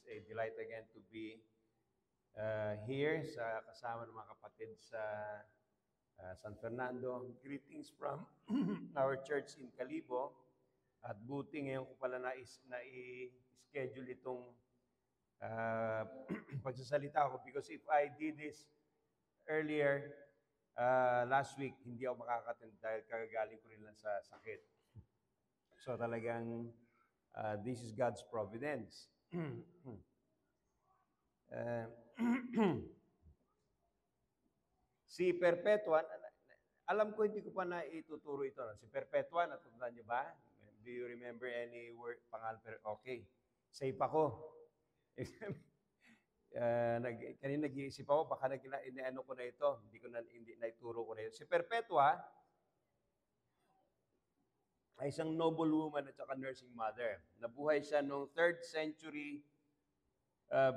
a delight again to be here sa kasama ng mga kapatid sa San Fernando. Greetings from our church in Calibo. At buti ngayon ko pala na-schedule itong pagsasalita ko because if I did this earlier last week, hindi ako makakatin dahil kagagaling ko rin lang sa sakit. So talagang this is God's providence. Si Perpetua, alam ko hindi ko pa na ituturo ito. Si Perpetua, natutandaan niyo ba? Do you remember any word, pangalan? Okay. Safe ako. Kanina nag-iisip ako, baka inaano ko na ito. Hindi naituro ko na ito. Si Perpetua ay isang noble woman at saka nursing mother. Nabuhay siya noong 3rd century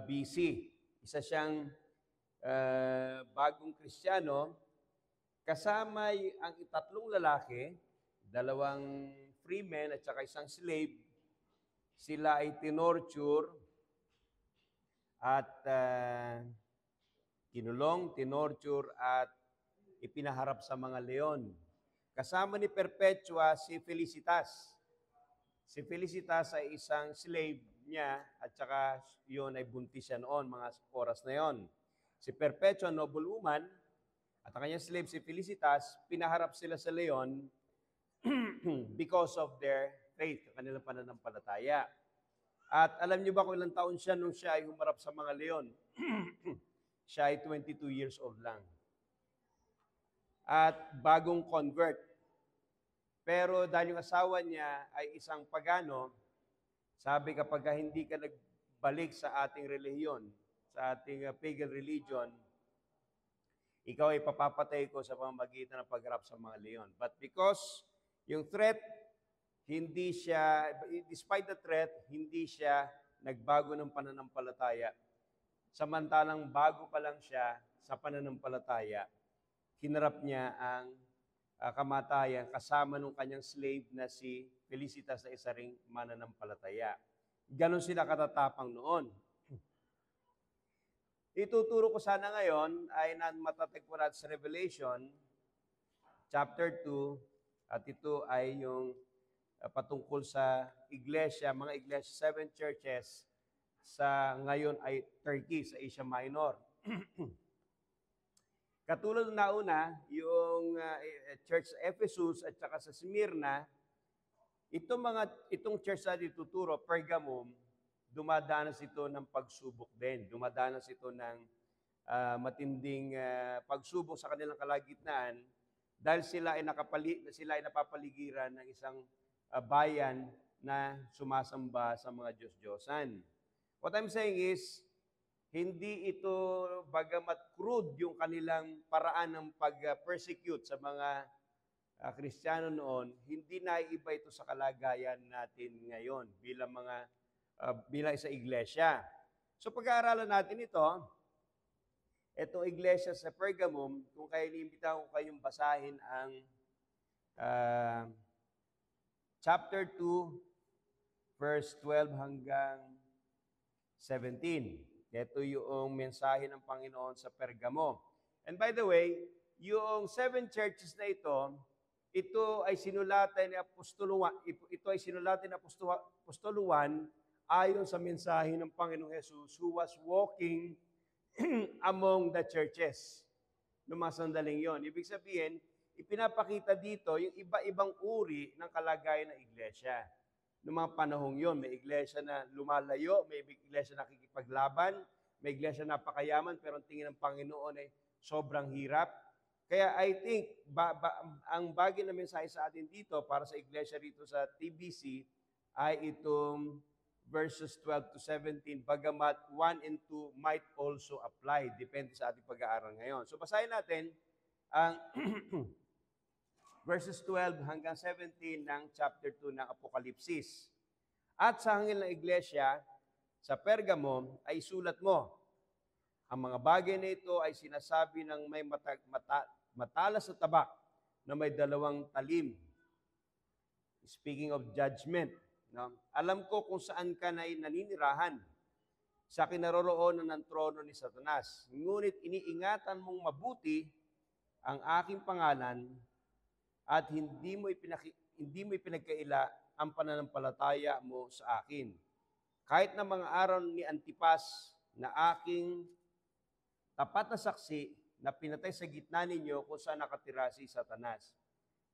BC. Isa siyang bagong Kristiyano, kasama ang tatlong lalaki, 2 free men at saka isang slave. Sila ay tinorture at kinulong, tinorture at ipinaharap sa mga leon. Kasama ni Perpetua si Felicitas. Si Felicitas ay isang slave niya at saka yun ay buntis siya noon, mga oras na yon. Si Perpetua, noble woman, at ang kanyang slave si Felicitas, pinaharap sila sa leon because of their faith, kanilang pananampalataya. At alam niyo ba kung ilang taon siya nung siya ay humarap sa mga leon? Siya ay 22 years old lang. At bagong convert. Pero dahil yung asawa niya ay isang pagano, sabi kapag hindi ka nagbalik sa ating relihiyon, sa ating pagan religion, ikaw ay papapatay ko sa pamamagitan ng pagharap sa mga leon. But because yung threat, despite the threat, hindi siya nagbago ng pananampalataya. Samantalang bago pa lang siya sa pananampalataya, hinarap niya ang kamatayan kasama ng kanyang slave na si Felicitas na isa ring mananampalataya. Ganon sila katatapang noon. Ituturo ko sana ngayon ay matatagpo natin sa Revelation chapter 2 at ito ay yung patungkol sa iglesia, mga iglesia, 7 churches sa ngayon ay Turkey, sa Asia Minor. Katulad ng nauna, yung church sa Ephesus at saka sa Smyrna, itong church na dituturo, Pergamum, dumadanas ito ng pagsubok din. Dumadanas ito ng matinding pagsubok sa kanilang kalagitnaan dahil sila ay napapaligiran ng isang bayan na sumasamba sa mga Diyos-Diyosan. What I'm saying is, hindi ito bagamat crude yung kanilang paraan ng pag-persecute sa mga Kristiyano noon, hindi naiiba ito sa kalagayan natin ngayon bilang isa iglesia. So pag-aaralan natin itong iglesia sa Pergamum, kung kayo inimbita ko kayong basahin ang chapter 2, verse 12 hanggang 17. Ito yung mensahe ng Panginoon sa Pergamo. And by the way, yung 7 churches na ito ay sinulatan ni Apostoluan ayon sa mensahe ng Panginoong Jesus who was walking among the churches noong mga sandaling yon. Ibig sabihin, ipinapakita dito yung iba-ibang uri ng kalagayan ng iglesia. Noong mga panahong yon, may iglesia na lumalayo, may iglesia na nakikipaglaban, may iglesia na napakayaman, pero ang tingin ng Panginoon ay sobrang hirap. Kaya I think, ang bagay na mensahe sa atin dito, para sa iglesia rito sa TBC, ay itong verses 12 to 17, bagamat 1 and 2 might also apply. Depende sa ating pag-aaral ngayon. So basahin natin ang verses 12 hanggang 17 ng chapter 2 ng Apokalipsis. At sa anghel ng iglesia sa Pergamo ay sulat mo. Ang mga bagay na ito ay sinasabi ng may matalas na tabak na may 2 talim. Speaking of judgment, no? Alam ko kung saan ka na naninirahan. sa kinaroroonan ng trono ni Satanas. Ngunit iniingatan mong mabuti ang aking pangalan at hindi mo ipinagkaila ang pananampalataya mo sa akin. Kahit na mga araw ni Antipas na aking tapat na saksi na pinatay sa gitna ninyo kung saan nakatira si Satanas.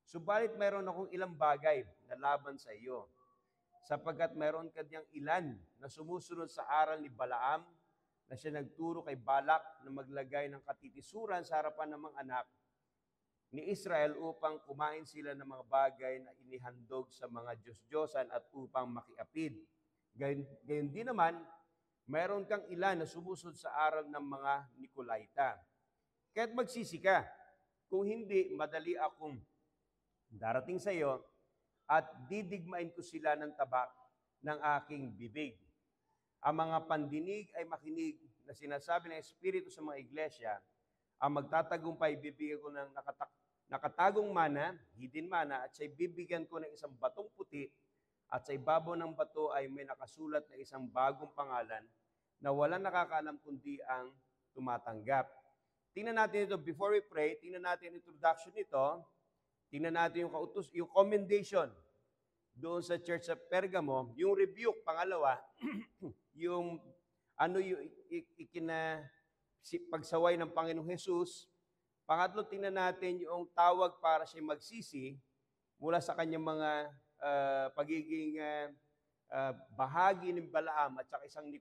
Subalit mayroon akong ilang bagay na laban sa iyo, sapagkat mayroon ka diyang ilan na sumusunod sa aral ni Balaam na siya nagturo kay Balak na maglagay ng katitisuran sa harapan ng mga anak ni Israel upang kumain sila ng mga bagay na inihandog sa mga Diyos-Diyosan at upang makiapid. Gayon din naman, mayroon kang ilan na sumusunod sa aral ng mga Nicolaita. Kaya't magsisi ka, kung hindi, madali akong darating sa iyo at didigmain ko sila ng tabak ng aking bibig. Ang mga pandinig ay makinig na sinasabi ng Espiritu sa mga iglesia. Ang magtatagumpay, bibigyan ko ng nakatagong mana, hidden mana, at siya'y bibigyan ko ng isang batong puti, at sa ibabaw ng bato ay may nakasulat na isang bagong pangalan na walang nakakaalam kundi ang tumatanggap. Tingnan natin ito, before we pray, tingnan natin ang introduction nito. Tingnan natin yung commendation doon sa Church of Pergamo, yung rebuke, pangalawa, yung pagsaway ng Panginoong Jesus. Pangatlo, tingnan natin yung tawag para siya magsisi mula sa kanyang mga pagiging bahagi ng Balaam at saka isang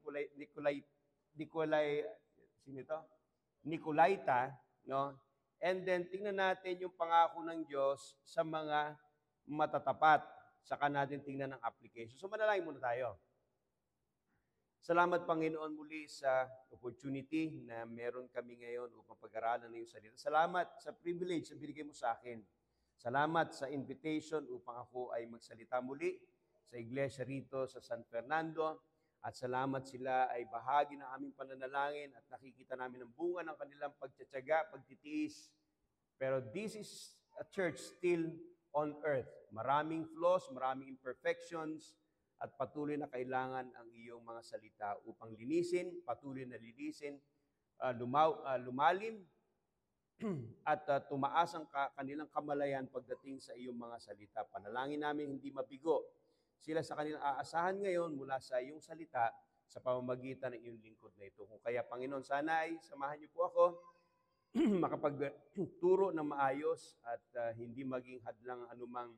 Nicolaita, no? And then, tingnan natin yung pangako ng Diyos sa mga matatapat. Saka natin tingnan ang application. So, manalangin muna tayo. Salamat, Panginoon, muli sa opportunity na meron kami ngayon upang pag-aralan ng iyong salita. Salamat sa privilege na binigay mo sa akin. Salamat sa invitation upang ako ay magsalita muli sa iglesia rito sa San Fernando. At salamat sila ay bahagi ng aming pananalangin at nakikita namin ang bunga ng kanilang pagtsatsaga, pagtitiis. Pero this is a church still on earth. Maraming flaws, maraming imperfections, at patuloy na kailangan ang iyong mga salita upang linisin, patuloy na linisin, lumalim, at tumaas ang kanilang kamalayan pagdating sa iyong mga salita. Panalangin namin hindi mabigo sila sa kanilang aasahan ngayon mula sa iyong salita sa pamamagitan ng iyong lingkod na ito. Kung kaya, Panginoon, sana ay samahan niyo po ako makapagturo ng maayos at hindi maging hadlang anumang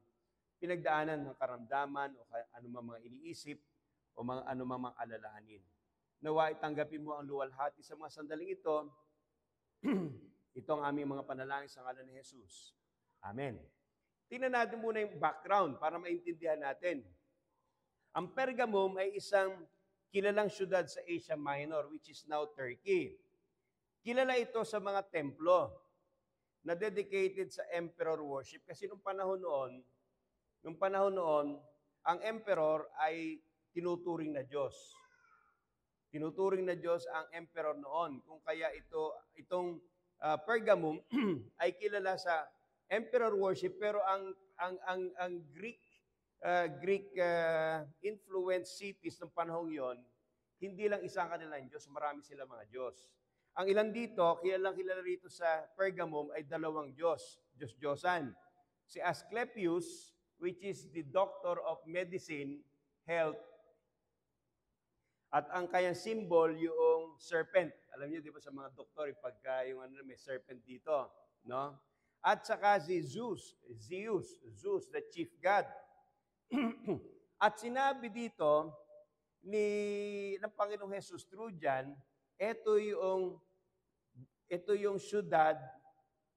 pinagdaanan ng karamdaman o anumang mga iniisip o anumang mga alalahanin. Nawa itanggapin mo ang luwalhati sa mga sandaling ito. Ito ang aming mga panalangin sa ngalan ni Jesus. Amen. Tingnan natin muna yung background para maintindihan natin. Ang Pergamum ay isang kilalang syudad sa Asia Minor, which is now Turkey. Kilala ito sa mga templo na dedicated sa emperor worship. Kasi nung panahon noon, ang emperor ay tinuturing na Diyos. Tinuturing na Diyos ang emperor noon. Kung kaya itong Pergamum ay kilala sa emperor worship, pero ang Greek influenced cities ng panahong yon, hindi lang isang kanilang Diyos, marami sila mga Diyos. Ang ilan dito, kilala rito sa Pergamum ay dalawang Diyos-Diyosan. Si Asclepius, which is the doctor of medicine, health, at ang kanyang symbol, yung serpent. Alam niyo, di ba sa mga doktor, pagka yung may serpent dito, no? At saka si Zeus, the chief god. At sinabi dito ng Panginoong Jesus through John, ito yung syudad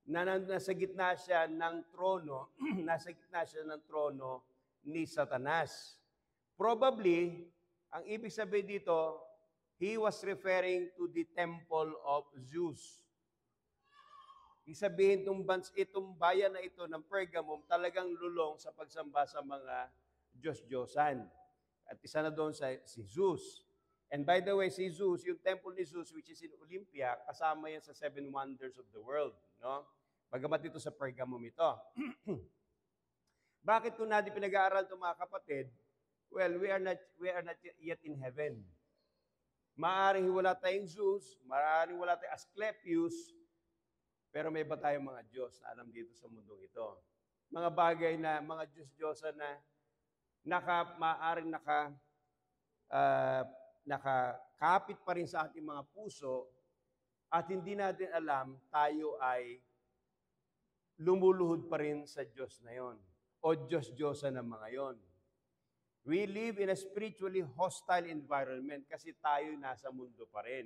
na nasa gitna siya ng trono, ni Satanas. Probably, ang ibig sabihin dito, he was referring to the temple of Zeus. Ibig sabihin, itong bayan na ito ng Pergamum talagang lulong sa pagsamba sa mga Diyos-Diyosan. At isa na doon si Zeus. And by the way, si Zeus, yung temple ni Zeus, which is in Olympia, kasama yan sa 7 wonders of the world. No? Bagamat ito sa Pergamum ito. Bakit kung natin pinag-aaral ito, mga kapatid? Well, we are not yet in heaven. Maaaring wala tayong Zeus, maaaring wala tayong Asclepius, pero may iba tayong mga Diyos na alam dito sa mundong ito. Mga bagay na, mga Diyos-Diyosan na maaaring nakakapit pa rin sa ating mga puso at hindi natin alam, tayo ay lumuluhod pa rin sa Diyos na yon o Diyos-Diyosan ng mga yon. We live in a spiritually hostile environment kasi tayo nasa mundo pa rin.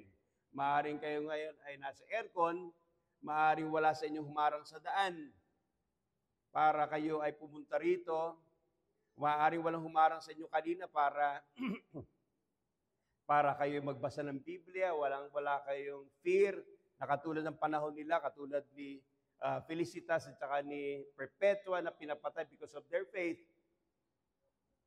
Maaaring kayo ngayon ay nasa aircon, maaaring wala sa inyong humarang sa daan para kayo ay pumunta rito, maaaring walang humarang sa inyo kanina para para kayo magbasa ng Biblia, wala kayong fear, na katulad ng panahon nila, katulad ni Felicitas at saka ni Perpetua na pinapatay because of their faith.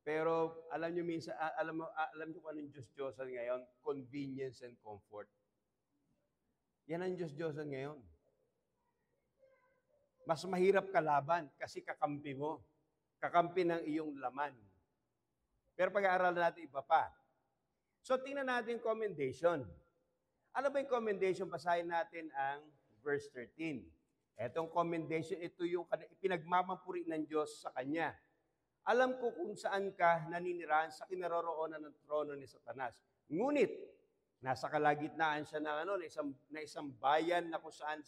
Pero alam niyo minsan, alam niyo kung anong Diyos-Diyosan ngayon? Convenience and comfort. Yan ang Diyos-Diyosan ngayon. Mas mahirap kalaban kasi kakampi mo. Kakampi ng iyong laman. Pero pag-aaralan natin iba pa. So tingnan natin yung commendation. Ano ba yung commendation? Basahin natin ang verse 13. Etong commendation, ito yung pinagmamapuri ng Diyos sa Kanya. Alam ko kung saan ka naninirahan sa kinaroroonan ng trono ni Satanas. Ngunit, nasa kalagitnaan siya na isang bayan na kung saan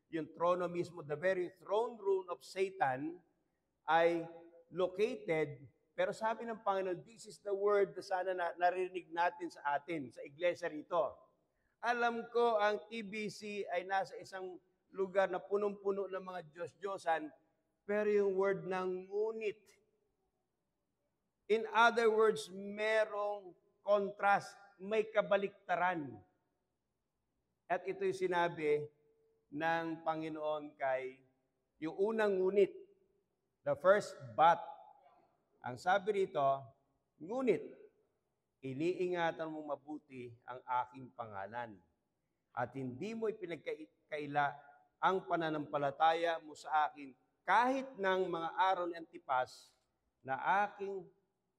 yung trono mismo, the very throne room of Satan, ay located. Pero sabi ng Panginoon, this is the word na sana narinig natin sa iglesia rito. Alam ko ang TBC ay nasa isang lugar na punong-puno ng mga Diyos-Diyosan, pero yung word ng ngunit, in other words, merong contrast, may kabaliktaran. At ito yung sinabi ng Panginoon kay yung unang ngunit, the first but. Ang sabi rito, ngunit, iniingatan mong mabuti ang aking pangalan at hindi mo ipinagkaila ang pananampalataya mo sa akin kahit ng mga araw ni Antipas na aking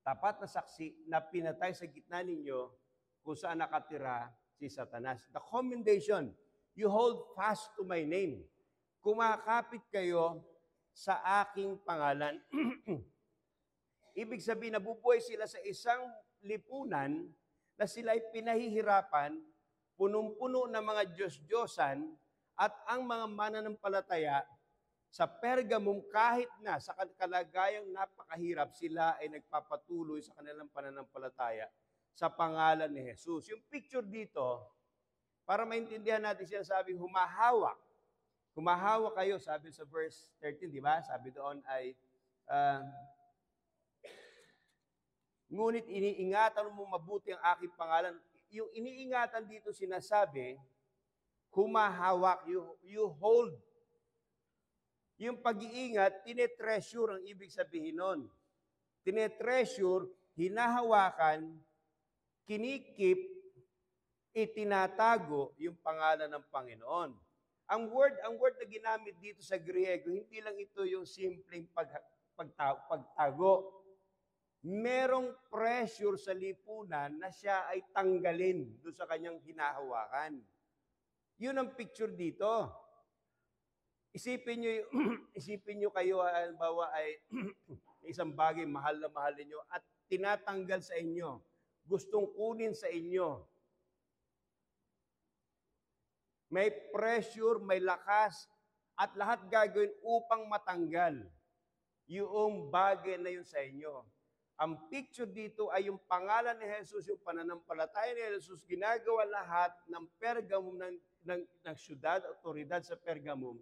tapat na saksi na pinatay sa gitna ninyo kung saan nakatira si Satanas. The commendation, you hold fast to my name. Kumakapit kayo sa aking pangalan. Ibig sabihin, nabubuhay sila sa isang lipunan na sila ay pinahihirapan, punong-puno ng mga Diyos-Diyosan at ang mga mananampalataya sa Pergamum kahit na sa kalagayang napakahirap, sila ay nagpapatuloy sa kanilang pananampalataya sa pangalan ni Jesus. Yung picture dito, para maintindihan natin siya, sabi, humahawak. Humahawak kayo, sabi sa verse 13, di ba? Sabi doon ay, ngunit iniingatan mo mabuti ang aking pangalan. Yung iniingatan dito sinasabi, humahawak, you hold. Yung pag-iingat, tinetreasure ang ibig sabihin nun. Tinetreasure, hinahawakan, kinikip, itinatago yung pangalan ng Panginoon. Ang word na ginamit dito sa Griego, hindi lang ito yung simpleng pagtago. Merong pressure sa lipunan na siya ay tanggalin doon sa kanyang hinahawakan. Yun ang picture dito. Isipin nyo kayo, halimbawa ay isang bagay mahal na mahal ninyo at tinatanggal sa inyo, gustong kunin sa inyo. May pressure, may lakas, at lahat gagawin upang matanggal yung bagay na yun sa inyo. Ang picture dito ay yung pangalan ni Jesus, yung pananampalataya ni Jesus, ginagawa lahat ng Pergamum, ng syudad, otoridad sa Pergamum,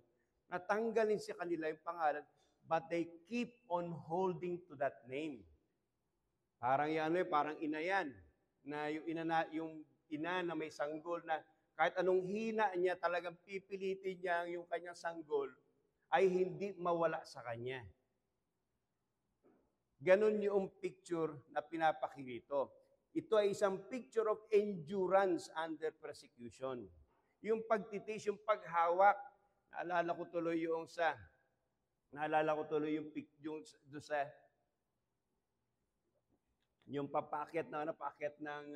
natanggalin sa kanila yung pangalan, but they keep on holding to that name. Parang parang ina yan, na yung ina na may sanggol na kahit anong hina niya, talagang pipilitin niya yung kanyang sanggol, ay hindi mawala sa kanya. Ganon yung picture na pinapakirito. Ito ay isang picture of endurance under persecution. Yung pagtitis, yung paghawak, naalala ko tuloy yung yung papaakyat ng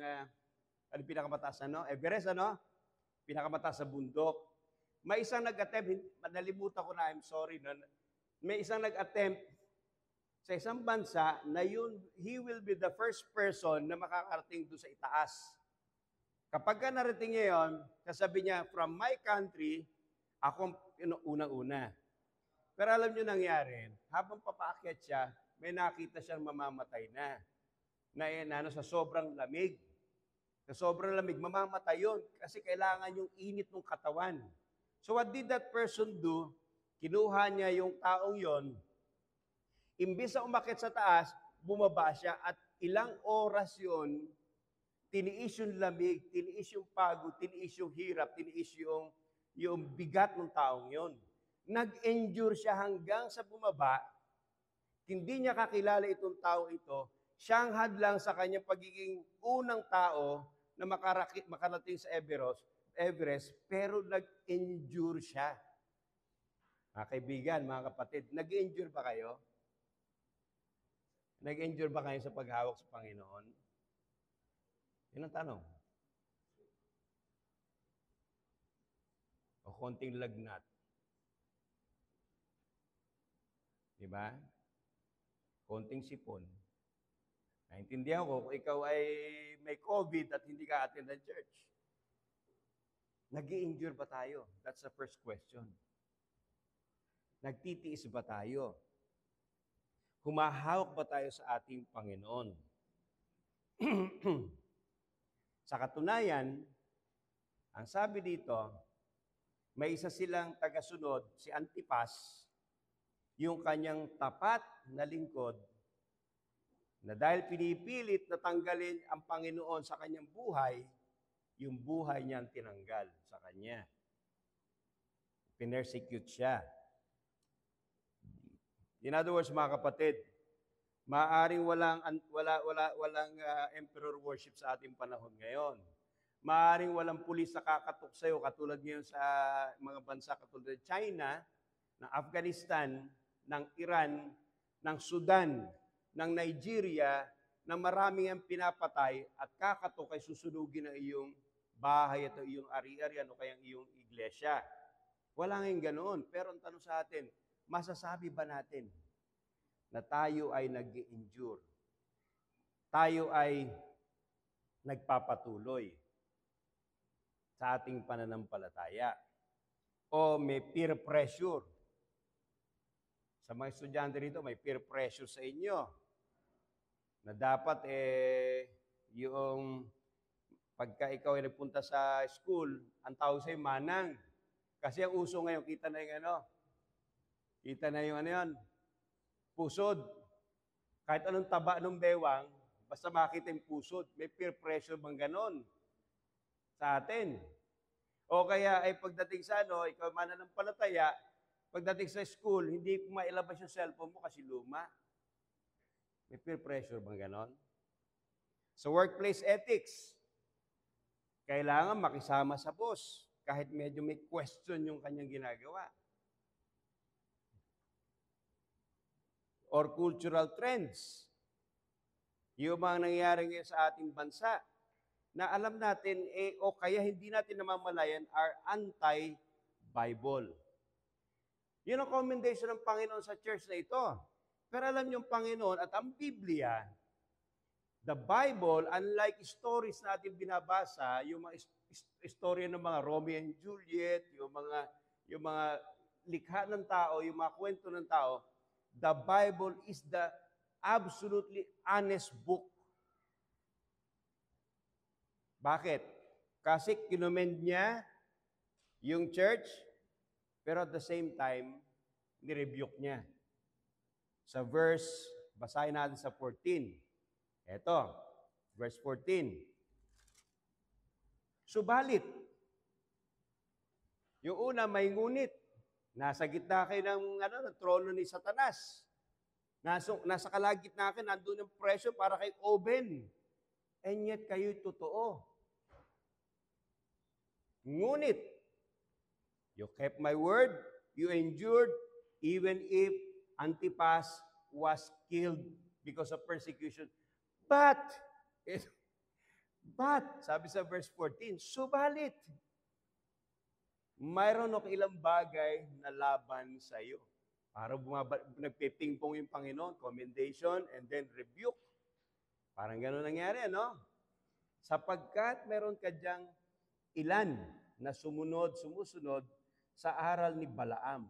Ano pinakamataas, ano? Everest, ano? Pinakamataas sa bundok. May isang nag-attempt, nalimutan ko na, I'm sorry, no? May isang nag-attempt sa isang bansa na he will be the first person na makakarating doon sa itaas. Kapag ka narating niya yun, kasabi niya, from my country, ako unang-una. Pero alam niyo nangyari, habang papaakyat siya, may nakita siyang mamamatay na sa sobrang lamig. Sa sobrang lamig, mamamatay yun kasi kailangan yung init ng katawan. So what did that person do? Kinuha niya yung taong yon, imbis na umakyat sa taas, bumaba siya at ilang oras yon, tiniis yung lamig, tiniis yung pagod, tiniis yung hirap, tiniis yung bigat ng taong yon. Nag-endure siya hanggang sa bumaba. Hindi niya kakilala itong tao ito. Siyang hadlang sa kanyang pagiging unang tao na makarating sa Everest, pero nag-endure siya. Mga kaibigan, mga kapatid, nag-endure ba kayo? Nag-endure ba kayo sa paghawak sa Panginoon? Yun ang tanong. O konting lagnat. Diba? Konting sipon. Naintindihan ko kung ikaw ay may COVID at hindi ka attend ng church. Nag-i-endure ba tayo? That's the first question. Nagtitiis ba tayo? Humahawak ba tayo sa ating Panginoon? Sa katunayan, ang sabi dito, may isa silang tagasunod, si Antipas, yung kanyang tapat na lingkod, na dahil pinipilit na tanggalin ang Panginoon sa kanyang buhay, yung buhay niya ang tinanggal sa kanya. Pinersecute siya. In other words, mga kapatid, maaaring walang emperor worship sa ating panahon ngayon. Maaaring walang pulis na kakatok sa'yo, katulad ngayon sa mga bansa katulad ng China, ng Afghanistan, ng Iran, ng Sudan, ng Nigeria, na maraming ang pinapatay at kakatok ay susunugin ang iyong bahay at iyong ari-arian o kayang iyong iglesia. Wala ngayong ganoon. Pero ang tanong sa atin, masasabi ba natin na tayo ay nag-endure? Tayo ay nagpapatuloy sa ating pananampalataya? O may peer pressure? Sa mga estudyante rito, may peer pressure sa inyo na dapat yung pagka ikaw ay nagpunta sa school, ang tawag sa'yo manang. Kasi ang uso ngayon, kita na yung ano yan, pusod. Kahit anong taba ng bewang, basta makita yung pusod. May peer pressure bang ganon sa atin? O kaya ay pagdating sa ikaw mananampalataya, pagdating sa school, hindi mailabas yung cellphone mo kasi luma. May peer pressure bang ganon? Sa workplace ethics, kailangan makisama sa boss kahit medyo may question yung kanyang ginagawa. Or cultural trends. Yung mga nangyayari ngayon sa ating bansa na alam natin, o kaya hindi natin namamalayan, are anti-Bible. Yun ang commendation ng Panginoon sa church na ito. Pero alam niyo, Panginoon at ang Biblia, the Bible, unlike stories na ating binabasa, yung mga istorya ng mga Romeo and Juliet, yung mga likha ng tao, yung mga kwento ng tao, the Bible is the absolutely honest book. Bakit? Kasi kinomend niya yung church, pero at the same time, nirebuke niya. Sa verse, basahin natin sa 14. Eto, verse 14. Subalit, yung una may ngunit, nasa gitna kayo ng trono ni Satanas. Nasa kalagitnaan kayo, nandun yung presyo para kay Oben. And yet kayo'y totoo. Ngunit, you kept my word, you endured, even if Antipas was killed because of persecution. But But, sabi sa verse 14, subalit, mayroon ako ilang bagay na laban sa iyo. Para nagpipingpong yung Panginoon, commendation and then rebuke. Parang gano'n nangyari, ano? Sapagkat meron ka diyang ilan na sumusunod sa aral ni Balaam,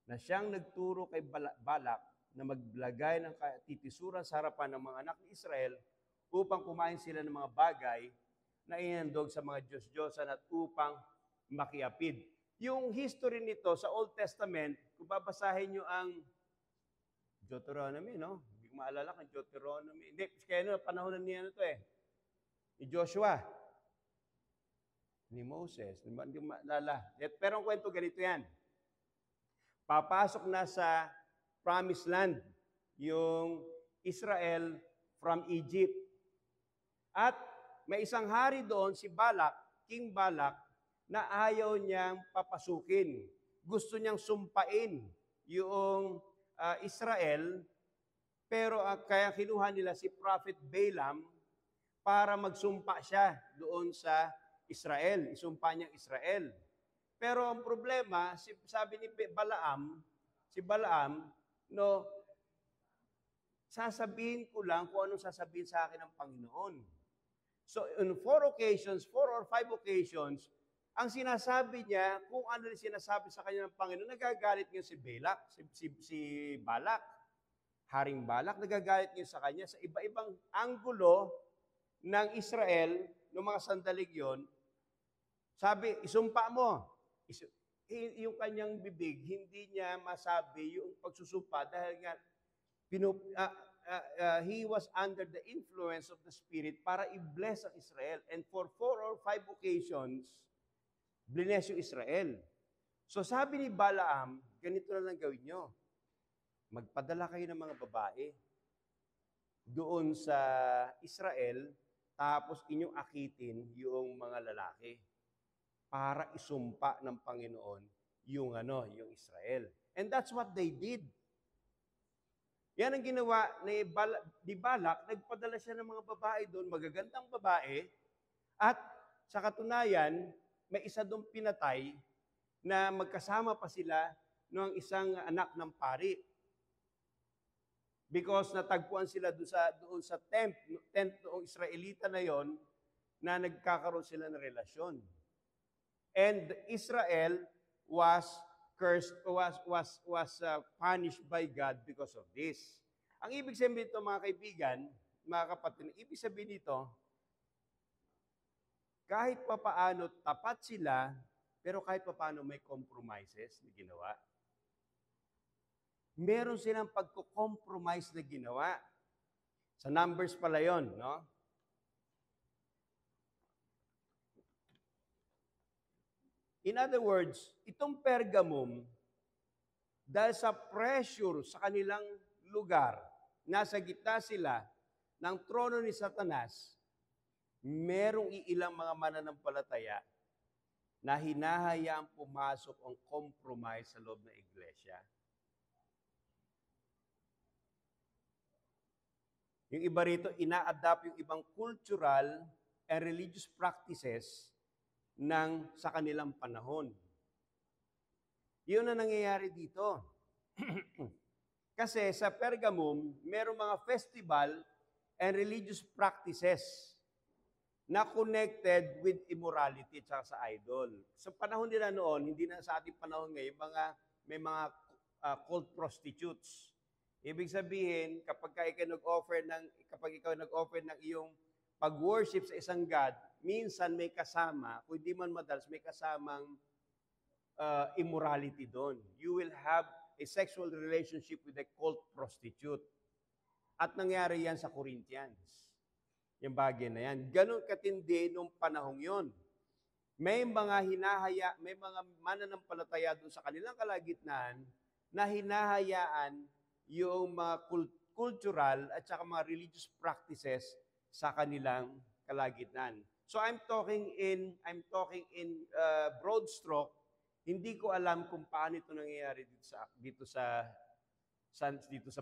na siyang nagturo kay Balak na maglagay ng titisuran sa harapan ng mga anak ni Israel upang kumain sila ng mga bagay na inandog sa mga Diyos-Diyosan at upang makiapid. Yung history nito sa Old Testament, kung babasahin nyo ang Deuteronomy, no? Hindi ko maalala kung Deuteronomy. Hindi, kaya panahon na niya to eh. Ni Joshua. Ni Moses. Hindi ko maalala. Pero ang kwento ganito yan. Papasok na sa Promised Land yung Israel from Egypt. At may isang hari doon, si Balak, King Balak, na ayaw niyang papasukin. Gusto niyang sumpain yung Israel, pero kaya kinuha nila si Prophet Balaam para magsumpa siya doon sa Israel. Isumpa niyang Israel. Pero ang problema, sabi ni Balaam, no, sasabihin ko lang kung anong sasabihin sa akin ng Panginoon. So, on 4 or 5 occasions, ang sinasabi niya, kung ano rin sinasabi sa kanya ng Panginoon, nagagalit niya si Balak, Haring Balak, nagagalit niya sa kanya sa iba-ibang anggulo ng Israel, noong mga sandalig yon. Sabi, isumpa mo. Yung kanyang bibig, hindi niya masabi yung pagsusumpa dahil nga he was under the influence of the Spirit para i-bless ang Israel. And for 4 or 5 occasions, bless yung Israel. So sabi ni Balaam, ganito na lang gawin nyo. Magpadala kayo ng mga babae doon sa Israel, tapos inyong akitin yung mga lalaki para isumpa ng Panginoon yung Israel. And that's what they did. Yan ang ginawa ni Balak, nagpadala siya ng mga babae doon, magagandang babae, at sa katunayan, may isa doon pinatay na magkasama pa sila ng isang anak ng pari. Because natagpuan sila doon sa tent ng Israelita na yon, na nagkakaroon sila ng relasyon. And Israel was cursed, was punished by God because of this. Ang ibig sabihin nito, mga kaibigan, mga kapatid, ibig sabihin nito, kahit papaano tapat sila, pero kahit papaano may compromises na ginawa. Meron silang pagko-compromise na ginawa. Sa Numbers pala yon, no? In other words, itong Pergamum, dahil sa pressure sa kanilang lugar, nasa gitna sila ng trono ni Satanas, merong iilang mga mananampalataya na hinahayaang pumasok ang compromise sa loob ng iglesia. Yung iba rito, ina-adapt yung ibang cultural and religious practices sa kanilang panahon. Yun ang nangyayari dito. Kasi sa Pergamum, merong mga festival and religious practices na connected with immorality at sa idol. Sa panahon nila noon, hindi na sa ating panahon ngayon, may mga cult prostitutes. Ibig sabihin, kapag ikaw nag-offer ng iyong pag-worship sa isang God, minsan may kasama, kung di man madalas, may kasamang immorality doon. You will have a sexual relationship with a cult prostitute. At nangyari yan sa Corinthians. Yung bagay na yan. Ganon katindi nung panahong yon. May mga mananampalataya doon sa kanilang kalagitnaan na hinahayaan yung mga cultural at saka mga religious practices sa kanilang kalagitnaan. So I'm talking in broad stroke. Hindi ko alam kung paano ito nangyayari dito sa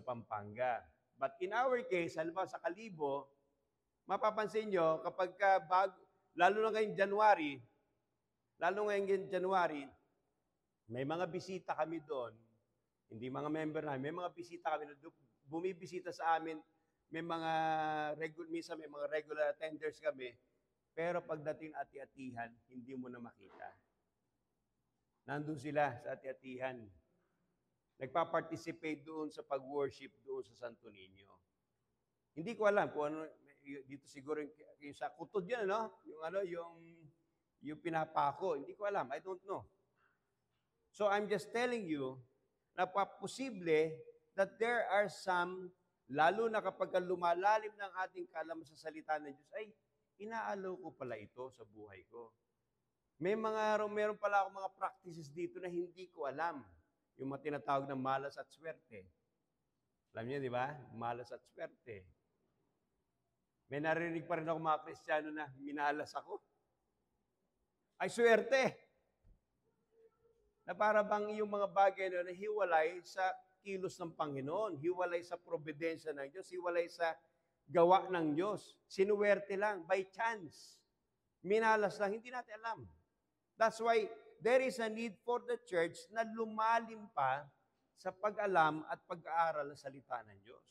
Pampanga. But in our case, halimbawa sa Kalibo, Mapapansin nyo, kapag lalo na ngayong January, may mga bisita kami doon, hindi mga member namin, may mga bisita kami na bumibisita sa amin, minsan may mga regular attenders kami, pero pagdating ati-atihan, hindi mo na makita. Nandun sila sa ati-atihan. Nagpa-participate doon sa pag-worship doon sa Santo Niño. Hindi ko alam kung ano, dito siguro yung sa kutod yan, no? Yung pinapako. Hindi ko alam. I don't know. So I'm just telling you na posible that there are some, lalo na kapag lumalalim ng ating kaalaman sa salita ng Diyos, ay, inaalaw ko pala ito sa buhay ko. Meron pala akong mga practices dito na hindi ko alam. Yung mga tinatawag na malas at swerte. Alam niyo, di ba? Malas at swerte. May narinig pa rin ako mga Kristiyano na minalas ako. Ay, swerte! Na para bang yung mga bagay na hiwalay sa kilos ng Panginoon, hiwalay sa probidensya ng Diyos, hiwalay sa gawa ng Diyos. Sinuwerte lang, by chance. Minalas lang, hindi natin alam. That's why there is a need for the church na lumalim pa sa pag-alam at pag-aaral ng salita ng Diyos.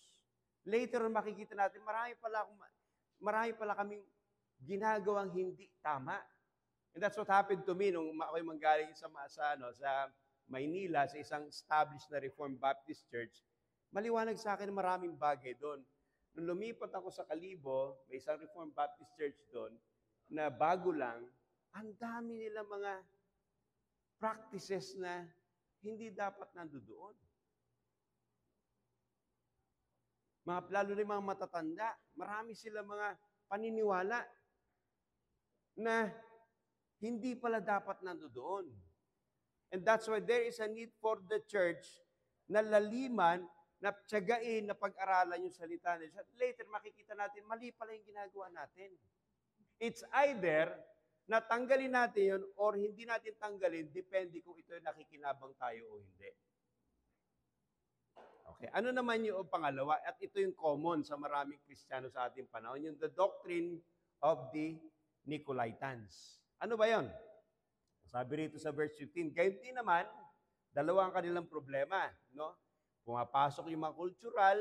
Later on, makikita natin, marami pala kaming ginagawang hindi tama. And that's what happened to me nung ako'y manggaling sa Maynila, sa isang established na Reformed Baptist Church. Maliwanag sa akin maraming bagay doon. Nung lumipat ako sa Kalibo, may isang Reformed Baptist Church doon, na bago lang, ang dami nila mga practices na hindi dapat nandoon. Lalo na yung mga matatanda, marami sila mga paniniwala na hindi pala dapat nandoon. And that's why there is a need for the church na laliman, na tiyagain, na pag-aralan yung salita ng Diyos. At later, makikita natin, mali pala yung ginagawa natin. It's either na tanggalin natin yun or hindi natin tanggalin, depende kung ito nakikinabang tayo o hindi. Okay. Ano naman yung pangalawa? At ito yung common sa maraming Kristiyano sa ating panahon, yung the doctrine of the Nicolaitans. Ano ba yon? Sabi rito sa verse 15, gayon din naman, dalawa ang kanilang problema. No? Pumapasok yung mga cultural,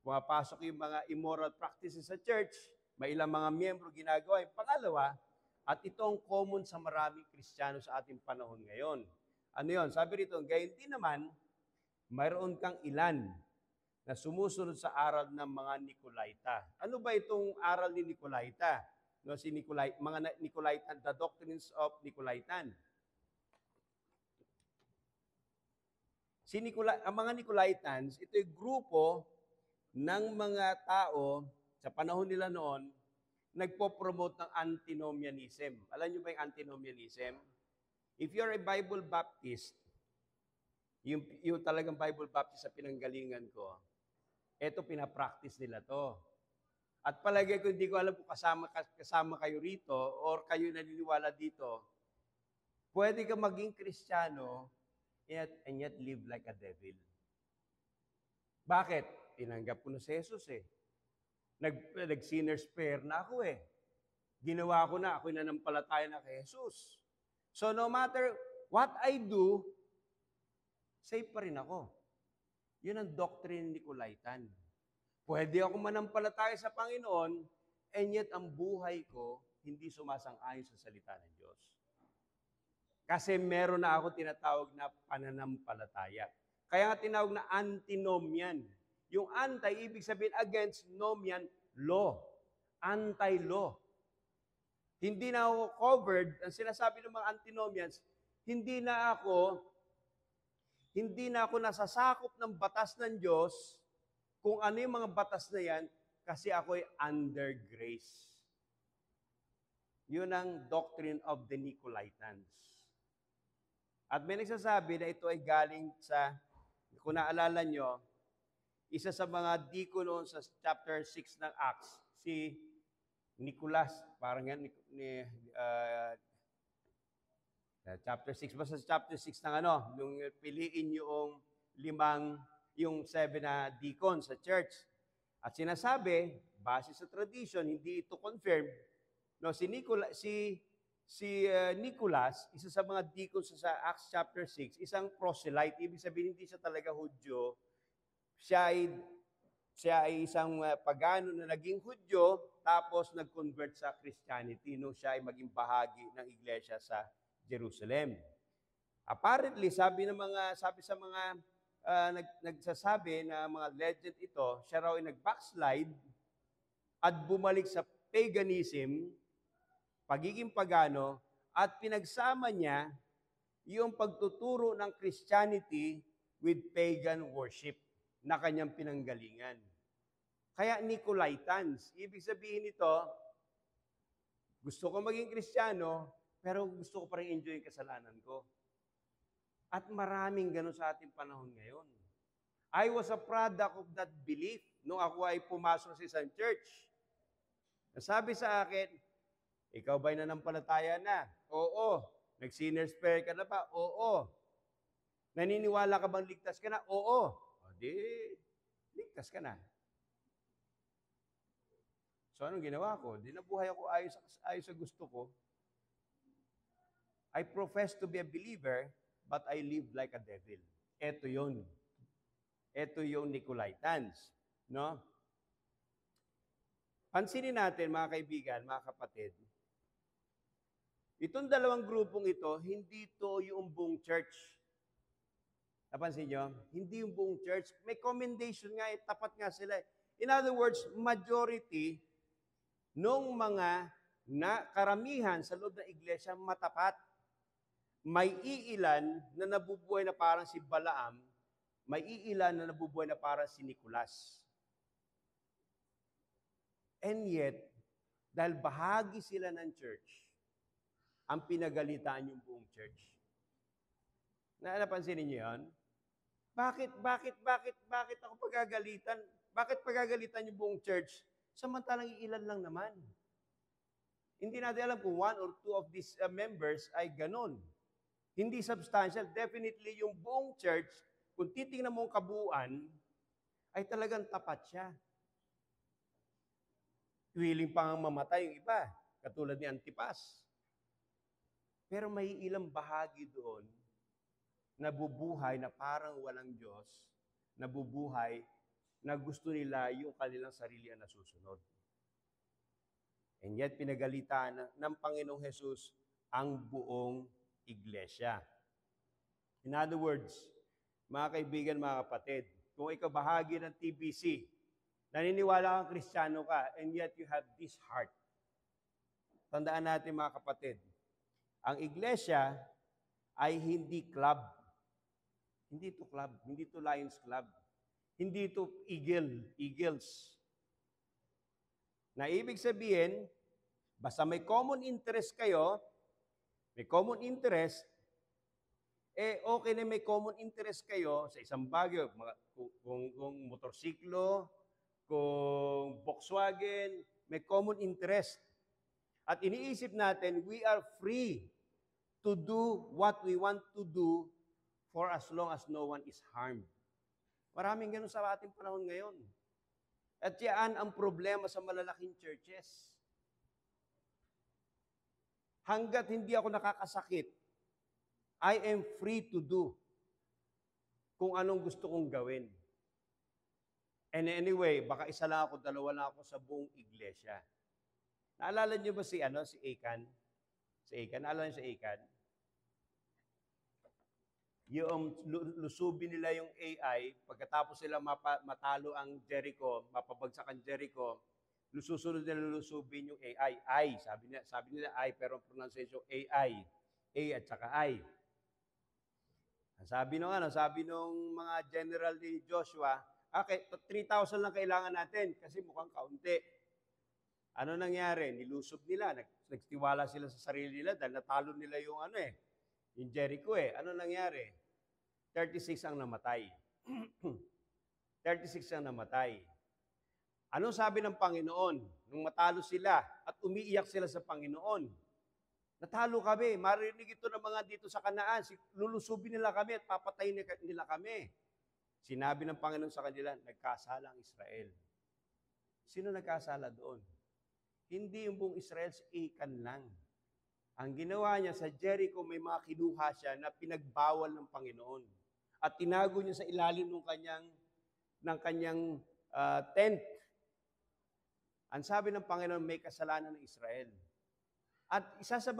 pumapasok yung mga immoral practices sa church, may ilang mga miyembro ginagawa. Yung pangalawa, at ito ang common sa maraming Kristiyano sa ating panahon ngayon. Ano yon? Sabi rito, gayon din naman, mayroon kang ilan na sumusunod sa aral ng mga Nicolaita. Ano ba itong aral ni Nicolaita? No, mga Nicolaitan, the doctrines of Nicolaitan. Ang mga Nicolaitans, ito ay grupo ng mga tao sa panahon nila noon, nagpo-promote ng antinomianism. Alam niyo ba yung antinomianism? If you're a Bible Baptist, yung talagang Bible Baptist sa pinanggalingan ko, eto pinapractice nila to. At palagay ko, hindi ko alam kung kasama kayo rito or kayo naniniwala dito, pwede ka maging Kristiyano and yet live like a devil. Bakit? Tinanggap ko na si Jesus eh. Nag-sinner's prayer na ako eh. Ginawa ko na, ako'y nanampalataya na kay Jesus. So no matter what I do, safe pa rin ako. Yun ang doctrine ni Nicolaitan. Pwede ako manampalataya sa Panginoon, and yet ang buhay ko hindi sumasang-ayon sa salita ng Diyos. Kasi meron na ako tinatawag na pananampalataya. Kaya nga tinawag na antinomian. Yung anti, ibig sabihin against, nomian, law. Anti-law. Hindi na ako covered, ang sinasabi ng mga antinomians, hindi na ako nasasakop ng batas ng Diyos, kung ano yung mga batas na yan, kasi ako'y under grace. Yun ang doctrine of the Nicolaitans. At may nagsasabi na ito ay galing sa, kung naalala nyo, isa sa mga deacon sa chapter 6 ng Acts, si Nicolas, parang yan, chapter 6, basta sa chapter 6 ng nung piliin yung 7 na deacon sa church. At sinasabi, base sa tradition, hindi ito confirmed. No, si Nicolas, isa sa mga deacons sa Acts chapter 6, isang proselyte. Ibig sabihin, hindi siya talaga Hudyo. Siya ay, siya ay isang pagano na naging Hudyo, tapos nag-convert sa Christianity nung siya ay maging bahagi ng iglesia sa Jerusalem. Apparently, sabi sa mga nagsasabi na mga legend ito, siya raw ay nag-backslide at bumalik sa paganism, pagiging pagano, at pinagsama niya yung pagtuturo ng Christianity with pagan worship na kanyang pinanggalingan. Kaya Nicolaitans, ibig sabihin nito, gusto ko maging Kristiyano, pero gusto ko pa rin enjoy yung kasalanan ko. At maraming ganun sa ating panahon ngayon. I was a product of that belief nung ako ay pumasok sa isang church. Nasabi sa akin, ikaw ba'y nanampalataya na? Oo. Nag-sinner's prayer ka na ba? Oo. Naniniwala ka bang ligtas ka na? Oo. O di, ligtas ka na. So anong ginawa ko? Di nabuhay ako ayos sa gusto ko. I profess to be a believer, but I live like a devil. Ito yun. Ito yung Nicolaitans. No? Pansinin natin, mga kaibigan, mga kapatid, itong dalawang grupong ito, hindi ito yung buong church. Napansin nyo? Hindi yung buong church. May commendation nga, tapat nga sila. In other words, majority nung mga karamihan sa loob ng iglesia matapat. May iilan na nabubuhay na parang si Balaam, may iilan na nabubuhay na parang si Nicolas. And yet, dahil bahagi sila ng church, ang pinagalitan yung buong church. Napansin niyo yun? Bakit ako pagagalitan? Bakit pagagalitan yung buong church? Samantalang iilan lang naman. Hindi natin alam kung one or two of these members ay ganon. Hindi substantial. Definitely yung buong church, kung titingnan mo ang kabuuan, ay talagang tapat siya. Willing pa nga mamatay yung iba, katulad ni Antipas. Pero may ilang bahagi doon, nabubuhay na parang walang Diyos, nabubuhay na gusto nila yung kanilang sarili ang nasusunod. And yet, pinagalitan ng Panginoong Jesus ang buong iglesia. In other words, mga kaibigan, mga kapatid, kung ikaw bahagi ng TBC, naniniwala kang Kristiyano ka, and yet you have this heart. Tandaan natin, mga kapatid, ang iglesia ay hindi club. Hindi ito club, hindi ito Lions Club. Hindi ito Eagles. Na ibig sabihin, basta may common interest kayo, okay na may common interest kayo sa isang bagay, kung motorsiklo, kung Volkswagen, may common interest. At iniisip natin, we are free to do what we want to do for as long as no one is harmed. Maraming ganun sa ating panahon ngayon. At yan ang problema sa malalaking churches. Hanggat hindi ako nakakasakit, I am free to do kung anong gusto kong gawin. And anyway, baka isa lang ako, dalawa lang ako sa buong iglesia. Naalala niyo ba si Achan? Si Achan, naalala niyo si Achan? Yung lusubin nila yung AI, pagkatapos sila matalo ang Jericho, mapabagsak ang Jericho, susunod nila lusubin yung AI. Sabi nila I, pero ang pronunciation AI. A at saka I. Sabi nung mga general ni Joshua, okay, 3,000 lang kailangan natin kasi mukhang kaunti. Ano nangyari? Nilusob nila, nagtiwala sila sa sarili nila dahil natalo nila yung yung Jericho Ano nangyari? 36 ang namatay. 36 ang namatay. Anong sabi ng Panginoon? Nung matalo sila at umiiyak sila sa Panginoon, natalo kami, marinig ito ng mga dito sa Kanaan, lulusubin nila kami at papatayin nila kami. Sinabi ng Panginoon sa kanila, nagkasala ang Israel. Sino nagkasala doon? Hindi yung buong Israel, si Achan lang. Ang ginawa niya sa Jericho, may mga kinuha siya na pinagbawal ng Panginoon. At tinago niya sa ilalim ng kanyang tent. Ang sabi ng Panginoon, may kasalanan ng Israel. At isa sa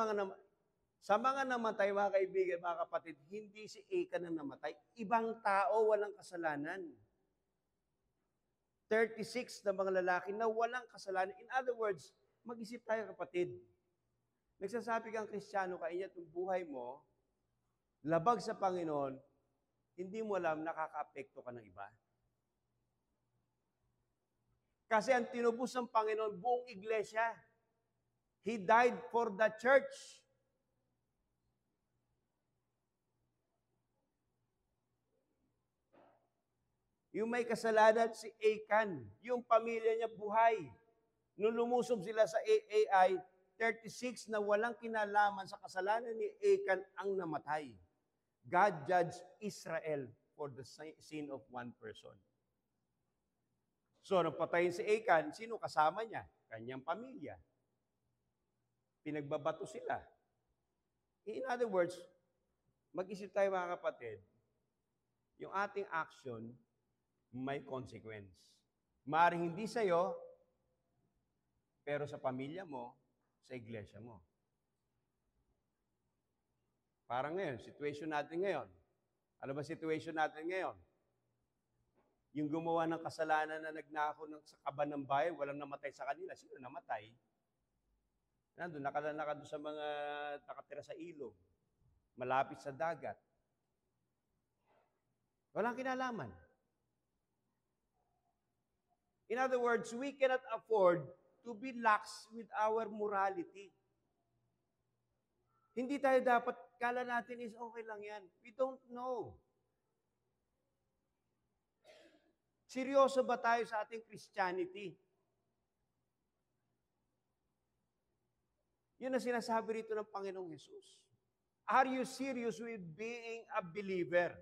mga namatay, mga kaibigan, mga kapatid, hindi si Achan ang namatay. Ibang tao, walang kasalanan. 36 na mga lalaki na walang kasalanan. In other words, mag-isip tayo, kapatid. Nagsasabi kang Kristiyano ka, ingat yung buhay mo, labag sa Panginoon, hindi mo alam, nakaka-apekto ka ng iba. Kasi ang tinubos ng Panginoon, buong iglesia. He died for the church. Yung may kasalanan si Achan, yung pamilya niya buhay. Nung lumusob sila sa Ai, 36 na walang kinalaman sa kasalanan ni Achan ang namatay. God judged Israel for the sin of one person. So, nung patayin si Achan, sino kasama niya? Kanyang pamilya. Pinagbabato sila. In other words, mag-isip tayo mga kapatid, yung ating action may consequence. Maaaring hindi sa'yo, pero sa pamilya mo, sa iglesia mo. Parang ngayon, situation natin ngayon. Ano ba situation natin ngayon? Yung gumawa ng kasalanan na nagnako sa kaban ng bayan, walang namatay sa kanila. Sino namatay? Nandun, nakadala doon sa mga nakatira sa ilog, malapit sa dagat. Walang kinalaman. In other words, we cannot afford to be lax with our morality. Hindi tayo dapat, kala natin is okay lang yan. We don't know. Seryoso ba tayo sa ating Christianity? Yun ang sinasabi rito ng Panginoong Jesus. Are you serious with being a believer?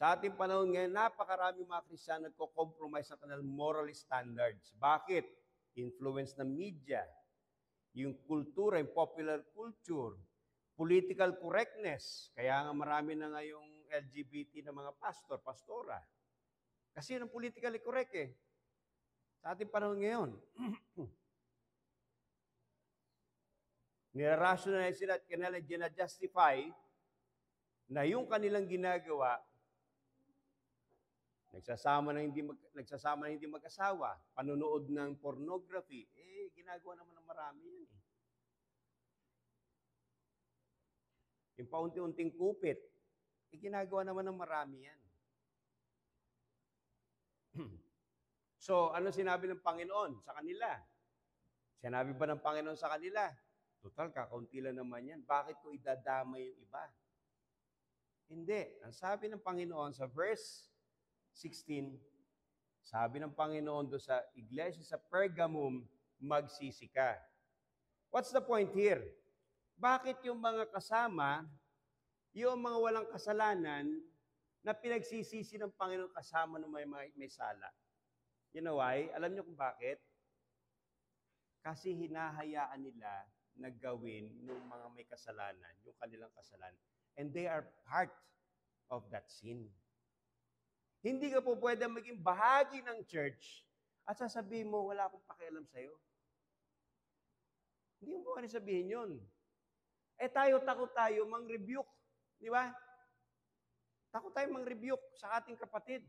Sa ating panahon ngayon, napakarami mga Kristiyano nagko-compromise sa kanilang moral standards. Bakit? Influence ng media, yung kultura, yung popular culture, political correctness. Kaya nga marami na ngayong LGBT na mga pastor, pastora. Kasi yun ang politically correct eh. Sa ating panahon ngayon. Nira-rationalize sila at kanilang gina-justify na yung kanilang ginagawa, nagsasama na hindi mag-asawa, panunood ng pornography, ginagawa naman ng marami yan eh. Yung paunti-unting kupit, ginagawa naman ng marami yan. So, ano sinabi ng Panginoon sa kanila? Sinabi ba ng Panginoon sa kanila? Total, kakaunti lang naman yan. Bakit ko idadamay yung iba? Hindi. Ang sabi ng Panginoon sa verse 16, sabi ng Panginoon doon sa iglesia sa Pergamum, magsisi ka. What's the point here? Bakit yung mga kasama, yung mga walang kasalanan, na pinagsisisi ng Panginoon kasama ng may sala? You know why? Alam niyo kung bakit? Kasi hinahayaan nila na gawin ng mga may kasalanan, yung kanilang kasalanan. And they are part of that sin. Hindi ka po pwede maging bahagi ng church at sasabihin mo, wala akong pakialam sa'yo. Hindi mo pwede sabihin yun. Takot tayo mang-rebuke. Di ba? Takot tayo mang-rebuke sa ating kapatid.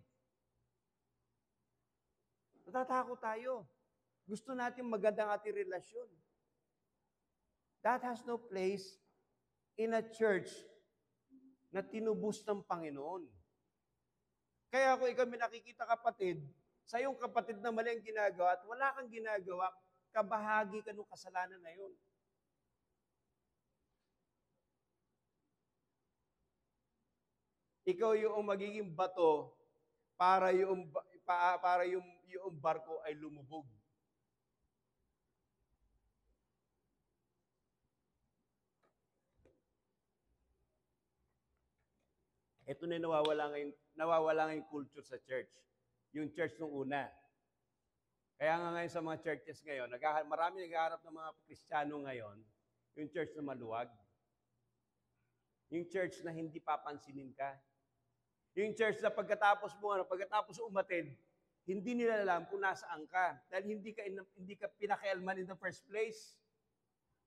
Natatakot tayo. Gusto natin magandang ating relasyon. That has no place in a church na tinubos ng Panginoon. Kaya kung ikaw may nakikita kapatid, sa iyong kapatid na mali ang ginagawa at wala kang ginagawa, kabahagi ka ng kasalanan na yun. Ikaw yung magiging bato para yung barko ay lumubog. Ito na yung nawawala ngayong culture sa church. Yung church nung una. Kaya nga ngayon sa mga churches ngayon, marami naghaharap ng mga Kristiyano ngayon, yung church na maluwag. Yung church na hindi papansinin ka. Yung church na pagkatapos umatid, hindi nila alam kung nasaan ka. Dahil hindi ka pinakialman in the first place.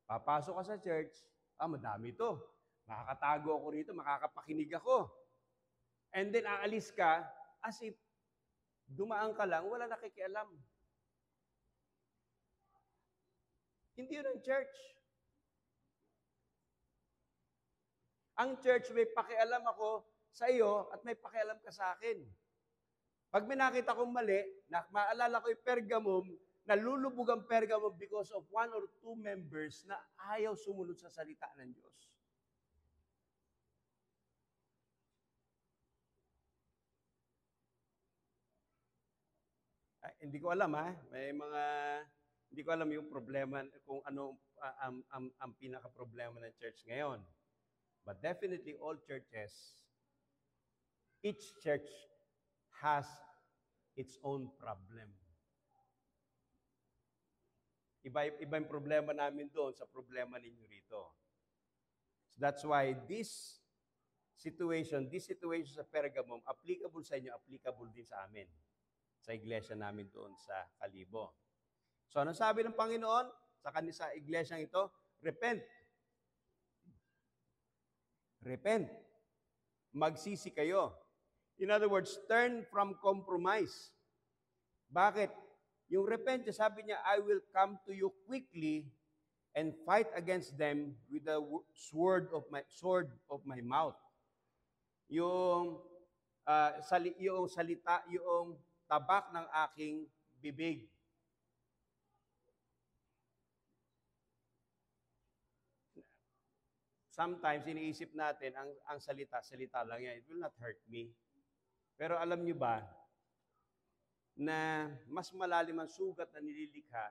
Papasok ka sa church, madami to. Makakatago ako rito, makakapakinig ako. And then aalis ka, as if dumaan ka lang, wala nakikialam. Hindi yun ang church. Ang church, may pakialam ako sa iyo at may pakialam ka sa akin. Pag may nakita kong mali, maalala ko yung Pergamum, nalulubog ang Pergamum because of one or two members na ayaw sumunod sa salita ng Diyos. Hindi ko alam hindi ko alam yung problema, kung ano ang pinaka-problema ng church ngayon. But definitely all churches, each church has its own problem. Iba yung problema namin doon sa problema ninyo rito. So that's why this situation sa Pergamum, applicable sa inyo, applicable din sa amin, sa iglesia namin doon sa Kalibo. So ano sabi ng Panginoon sa iglesyang ito? Repent. Repent. Magsisi kayo. In other words, turn from compromise. Bakit? Yung repent, sabi niya, I will come to you quickly and fight against them with the sword of my mouth. Yung salita, yung tabak ng aking bibig. Sometimes, iniisip natin, ang salita lang yan. It will not hurt me. Pero alam niyo ba, na mas malalim ang sugat na nililikha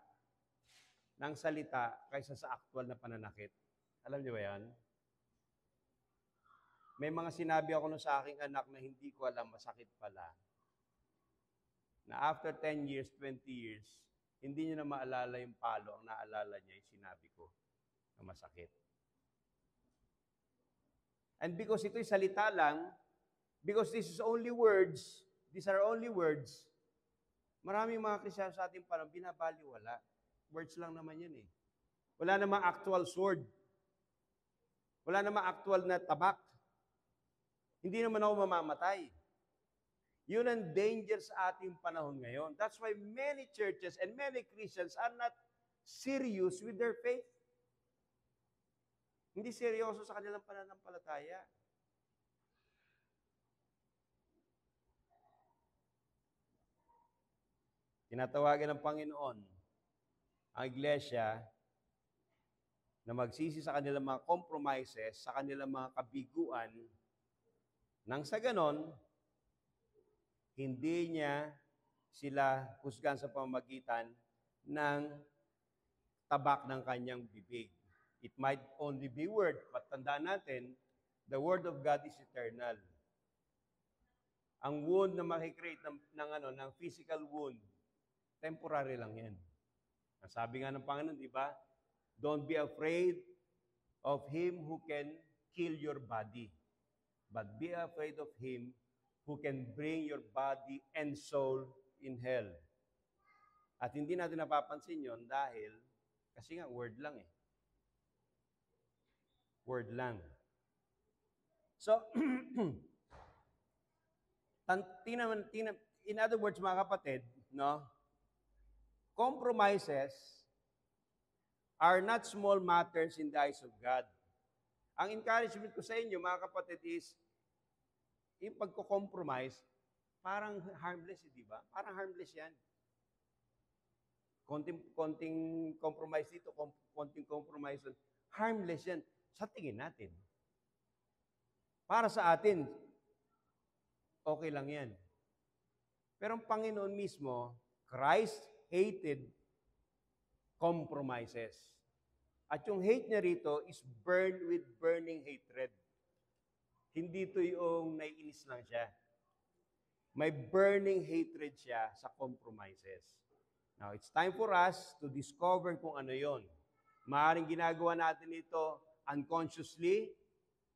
ng salita kaysa sa actual na pananakit? Alam niyo ba yan? May mga sinabi ako sa aking anak na hindi ko alam, masakit pala. Na after 10 years, 20 years, hindi niya na maalala yung palo, ang naalala niya yung sinabi ko na masakit. And because ito'y salita lang, because these are only words, maraming mga Kristiyano sa ating parang binabaliwala. Words lang naman yun eh. Wala namang actual sword. Wala namang actual na tabak. Hindi naman ako mamamatay. Yun ang danger sa ating panahon ngayon. That's why many churches and many Christians are not serious with their faith. Hindi seryoso sa kanilang pananampalataya. Tinatawagan ng Panginoon ang iglesia na magsisi sa kanilang mga compromises, sa kanilang mga kabiguan, nang sa ganon, hindi niya sila husgan sa pamamagitan ng tabak ng kanyang bibig. It might only be word, but tandaan natin, the word of God is eternal. Ang wound na makikreate ng physical wound, temporary lang yan. Ang sabi nga ng Panginoon, di ba? Don't be afraid of him who can kill your body, but be afraid of him who can bring your body and soul in hell. At hindi natin napapansin yon dahil, kasi nga word lang eh. Word lang. So, in other words, mga kapatid, no? Compromises are not small matters in the eyes of God. Ang encouragement ko sa inyo, mga kapatid, is yung pagko-compromise, parang harmless, di ba? Parang harmless yan. Konting compromise dito, konting compromise doon. Harmless yan. Sa tingin natin. Para sa atin, okay lang yan. Pero ang Panginoon mismo, Christ hated compromises. At yung hate niya rito is burned with burning hatred. Hindi ito yung naiinis lang siya. May burning hatred siya sa compromises. Now, it's time for us to discover kung ano yon. Maaaring ginagawa natin ito unconsciously,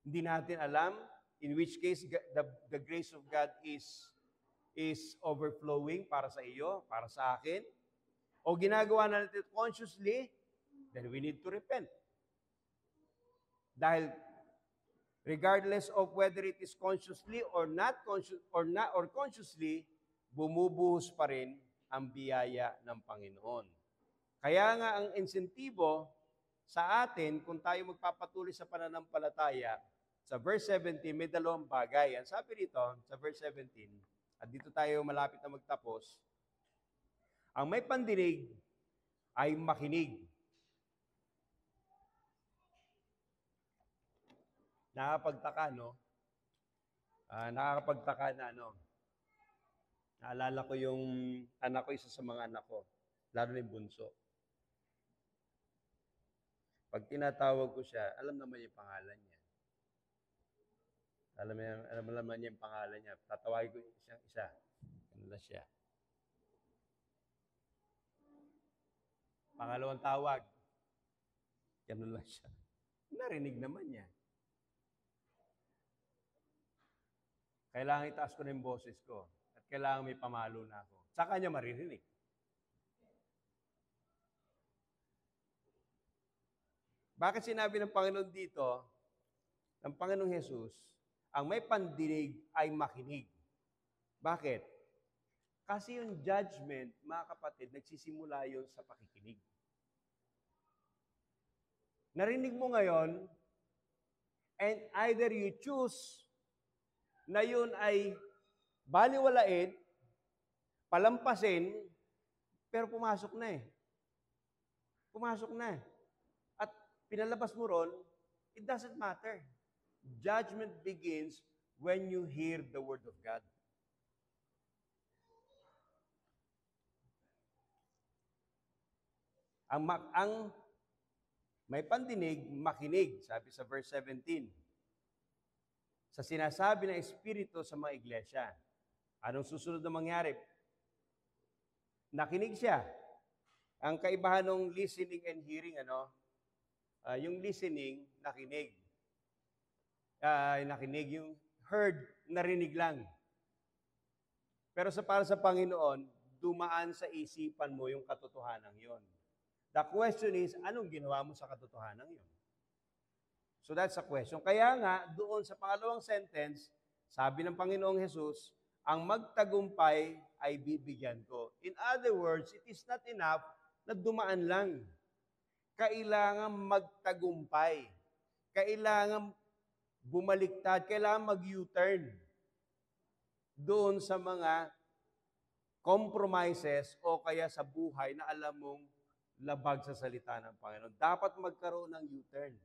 hindi natin alam, in which case the grace of God is overflowing para sa iyo, para sa akin. O ginagawa natin ito consciously, then we need to repent. Dahil regardless of whether it is consciously or not conscious or consciously, bumubuhos pa rin ang biyaya ng Panginoon. Kaya nga ang insentibo sa atin kung tayo magpapatuloy sa pananampalataya, sa verse 17 may dalawang bagay. Ang sabi dito sa verse 17, at dito tayo malapit na magtapos, ang may pandinig ay makinig. Nakakapagtaka, no? Nakakapagtaka na, no? Naalala ko yung anak ko, isa sa mga anak ko, lalo na yung bunso. Pag tinatawag ko siya, alam naman yung pangalan niya. Alam naman niya yung pangalan niya. Tatawagin ko siyang isa. Ano na siya? Pangalawang tawag. Ganun lang siya. Narinig naman niya. Kailangan itaas ko na yung boses ko. At kailangan may pamalo na ako. Sa kanya maririnig. Bakit sinabi ng Panginoon dito, ng Panginoong Jesus, ang may pandinig ay makinig? Bakit? Kasi yung judgment, mga kapatid, nagsisimula yun sa pakikinig. Narinig mo ngayon, and either you choose na yun ay baliwalain, palampasin, pero pumasok na eh. Pumasok na. At pinalabas mo ron, it doesn't matter. Judgment begins when you hear the word of God. Ang may pandinig, makinig, sabi sa verse 17. Sa sinasabi ng Espiritu sa mga iglesia. Anong susunod na mangyari? Nakinig siya. Ang kaibahan ng listening and hearing, yung listening, nakinig. Nakinig, yung heard, narinig lang. Pero para sa Panginoon, dumaan sa isipan mo yung katotohanan yon. The question is, anong ginawa mo sa katotohanan yon? So that's a question. Kaya nga, doon sa pangalawang sentence, sabi ng Panginoong Jesus, ang magtagumpay ay bibigyan ko. In other words, it is not enough na dumaan lang. Kailangan magtagumpay. Kailangan bumaliktad. Kailangan mag-U-turn doon sa mga compromises o kaya sa buhay na alam mong labag sa salita ng Panginoon. Dapat magkaroon ng U-turn.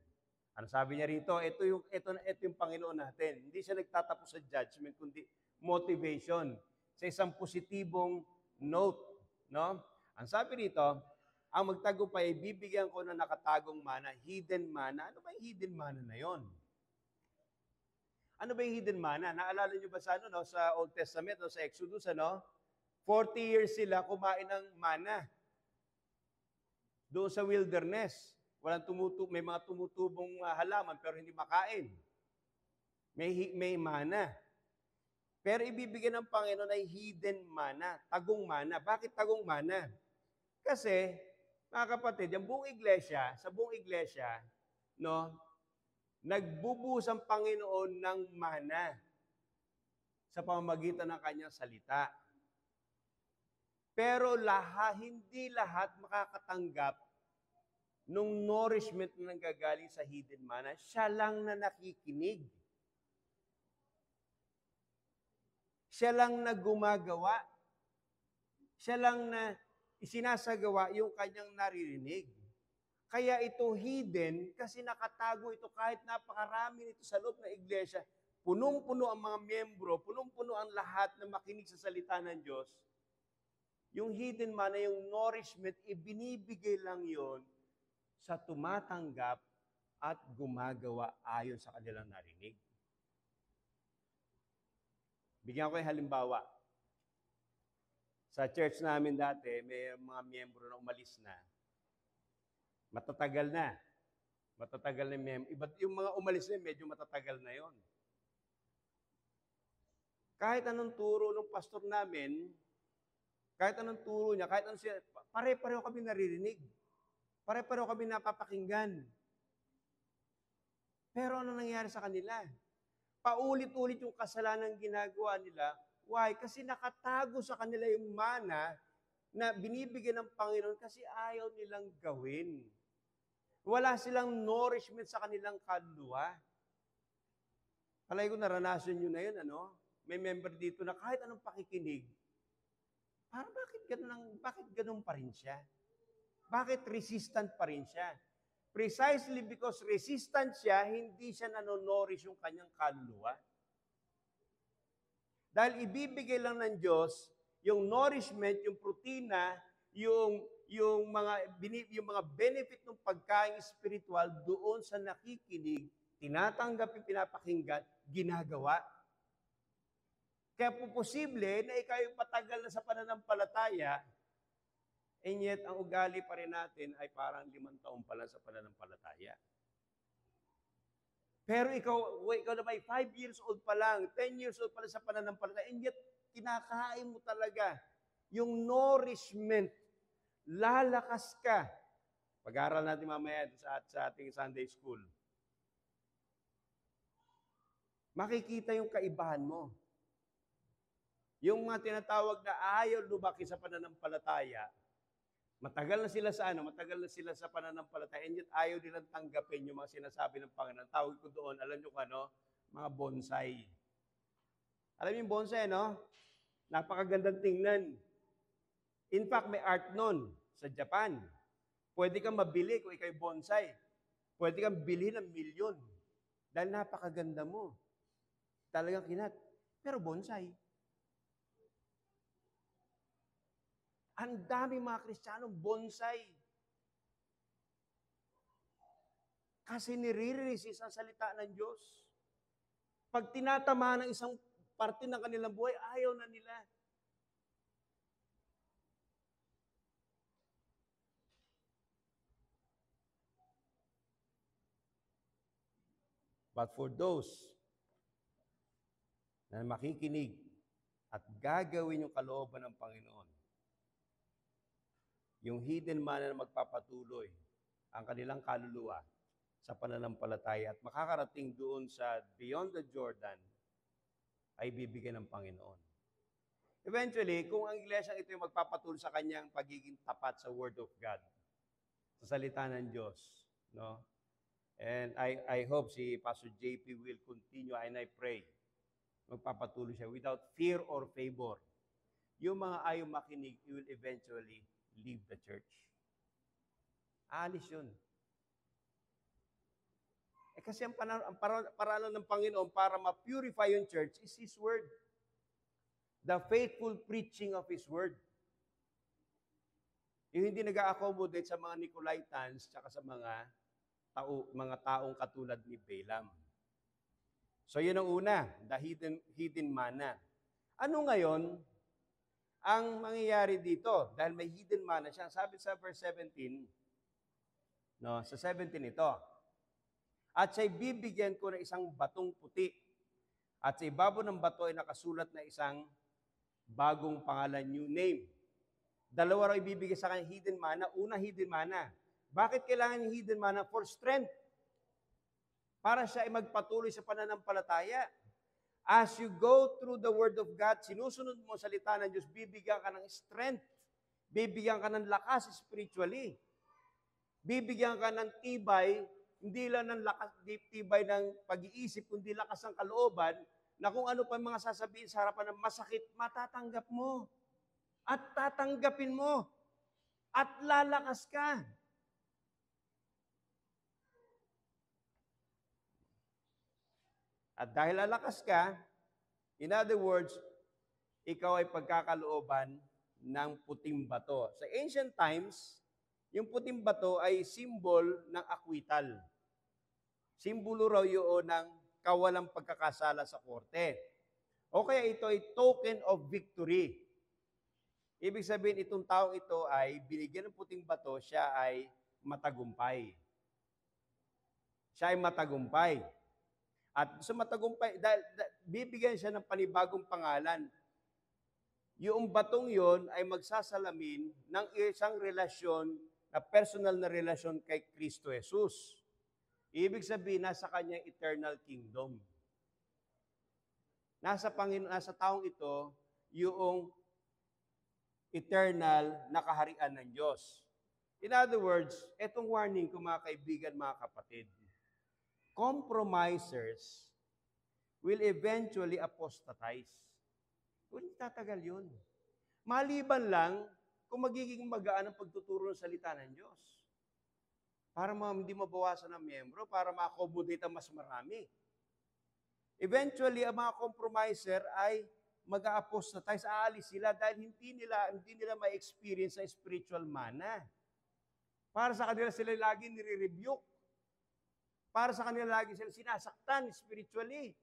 Ano sabi niya rito? Ito yung Panginoon natin. Hindi siya nagtatapos sa judgment, kundi motivation. Sa isang positibong note. No? Ang sabi rito, ang magtagumpay ay bibigyan ko ng nakatagong mana, hidden mana. Ano ba yung hidden mana na yon? Ano ba yung hidden mana? Naalala niyo ba sa Old Testament o sa Exodus, 40 years sila kumain ng mana. Doon sa wilderness. May mga tumutubong halaman pero hindi makain. May mana. Pero ibibigyan ng Panginoon ay hidden mana, tagong mana. Bakit tagong mana? Kasi, mga kapatid, sa buong iglesia, nagbubuhos ang Panginoon ng mana sa pamamagitan ng kanyang salita. Pero hindi lahat makakatanggap nung nourishment na nanggagaling sa hidden mana. Siya lang na nakikinig. Siya lang na gumagawa. Siya lang na isinasagawa yung kanyang naririnig. Kaya ito hidden kasi nakatago ito kahit napakarami nito sa loob ng iglesia. Punong-puno ang mga miyembro, punong-puno ang lahat na makinig sa salita ng Diyos. Yung hidden mana, yung nourishment, ibinibigay lang yon sa tumatanggap at gumagawa ayon sa kanilang narinig. Bigyan ko yung halimbawa. Sa church namin dati, may mga miyembro na umalis na. Matatagal na. Matatagal na yung mga umalis na, medyo matatagal na yon. Kahit anong turo ng pastor namin, kahit anong turo niya, kahit anong siya, pare-pareho kami naririnig. Pare-pareho kami napapakinggan. Pero ano nangyari sa kanila? Paulit-ulit yung kasalanan ginagawa nila. Why? Kasi nakatago sa kanila yung mana na binibigyan ng Panginoon kasi ayaw nilang gawin. Wala silang nourishment sa kanilang kaluluwa. Palagi ko naranasan nyo na yun, ano? May member dito na kahit anong pakikinig, bakit ganun pa rin siya? Bakit resistant pa rin siya? Precisely because resistant siya, hindi siya nanonourish yung kanyang kaluluwa. Dahil ibibigay lang ng Diyos yung nourishment, yung protina, yung mga benefit ng pagkain spiritual doon sa nakikinig, tinatanggap yung pinapakinggan, ginagawa. Kaya po posible na ikaw yung patagal na sa pananampalataya, and yet ang ugali pa rin natin ay parang 5 taon pa lang sa pananampalataya. Pero ikaw na may 5 years old pa lang, 10 years old pa lang sa pananampalataya, and yet kinakain mo talaga yung nourishment. Lalakas ka. Pag-aaral natin mamaya sa ating Sunday school. Makikita yung kaibahan mo. Yung mga tinatawag na ayaw lumaki sa pananampalataya, matagal na sila sa pananampalataya, and yet ayaw nilang tanggapin yung mga sinasabi ng Panginoon. Tawag ko doon, alam nyo kung ano? Mga bonsai. Alam niyo yung bonsai, no? Napakagandang tingnan. In fact, may art nun sa Japan. Pwede kang mabili kung ikaw bonsai. Pwede kang bili ng milyon. Dahil napakaganda mo. Talagang kinat. Pero bonsai. Ang dami mga Kristiyanong bonsai. Kasi nire-resist ang salita ng Diyos. Pag tinatama ng isang parte ng kanilang buhay, ayaw na nila. But for those na makikinig at gagawin yung kalooban ng Panginoon, yung hidden manna na magpapatuloy ang kanilang kaluluwa sa pananampalataya at makakarating doon sa beyond the Jordan, ay bibigyan ng Panginoon. Eventually, kung ang iglesia ito yung magpapatuloy sa kanyang pagiging tapat sa Word of God, sa salita ng Diyos, no? And I hope si Pastor JP will continue, and I pray, magpapatuloy siya without fear or favor. Yung mga ayaw makinig, he will eventually leave the church. Alis yun. Kasi ang paraan ng Panginoon para ma-purify yung church is His Word. The faithful preaching of His Word. Yung hindi nag-accommodate sa mga Nicolaitans tsaka sa mga taong katulad ni Balaam. So yun ang una, the hidden manna. Ano ngayon ang mangyayari dito? Dahil may hidden manna siya. Sabi sa verse 17, no, sa 17 ito, at siya'y bibigyan ko ng isang batong puti. At sa ibabaw ng bato ay nakasulat na isang bagong pangalan, new name. Dalawa raw ibibigay sa kanya hidden manna. Una, hidden manna. Bakit kailangan yung hidden manna? For strength. Para siya ay magpatuloy sa pananampalataya. As you go through the Word of God, sinusunod mo salita ng Diyos, bibigyan ka ng strength. Bibigyan ka ng lakas spiritually. Bibigyan ka ng tibay, hindi lang ng lakas, tibay ng pag-iisip, kundi lakas ng kalooban, na kung ano pa mga sasabihin sa harapan ng masakit, matatanggap mo. At tatanggapin mo. At lalakas ka. At dahil lalakas ka, in other words, ikaw ay pagkakalooban ng puting bato. Sa ancient times, yung puting bato ay symbol ng akwital. Simbolo raw yun ng kawalang pagkakasala sa korte. O kaya ito ay token of victory. Ibig sabihin, itong taong ito ay binigyan ng puting bato, siya ay matagumpay. Siya ay matagumpay. At sa matagumpay, bibigyan siya ng panibagong pangalan. Yung batong yon ay magsasalamin ng isang relasyon na personal na relasyon kay Kristo Jesus. Ibig sabihin, nasa kanyang eternal kingdom. Nasa taong ito, yung eternal na kaharian ng Diyos. In other words, etong warning ko mga kaibigan, mga kapatid, compromisers will eventually apostatize. Hindi tatagal yun. Maliban lang kung magiging magaan ang pagtuturo ng salita ng Diyos. Para hindi mabawasan ng miyembro, para ma-accommodate ang mas marami. Eventually, ang mga compromiser ay mag-a-apostatize, aalis sila dahil hindi nila ma-experience ang spiritual manna. Para sa kanila sila lagi nire-rebuke. Para sa kanila lagi sila sinasaktan spiritually.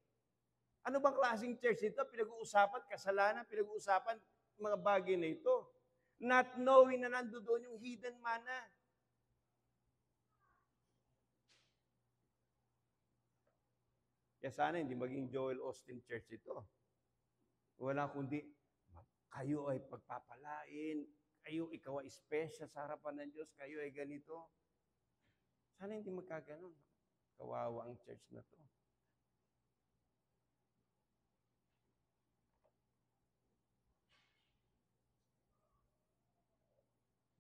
Ano bang klaseng church ito? Pinag-uusapan kasalanan, pinag-uusapan mga bagay na ito. Not knowing na nandoon yung hidden manna. Kaya sana hindi maging Joel Austin Church ito. Wala kundi, kayo ay pagpapalain, ikaw ay special sa harapan ng Diyos, kayo ay ganito. Sana hindi magkaganon. Kawawa ang church na to.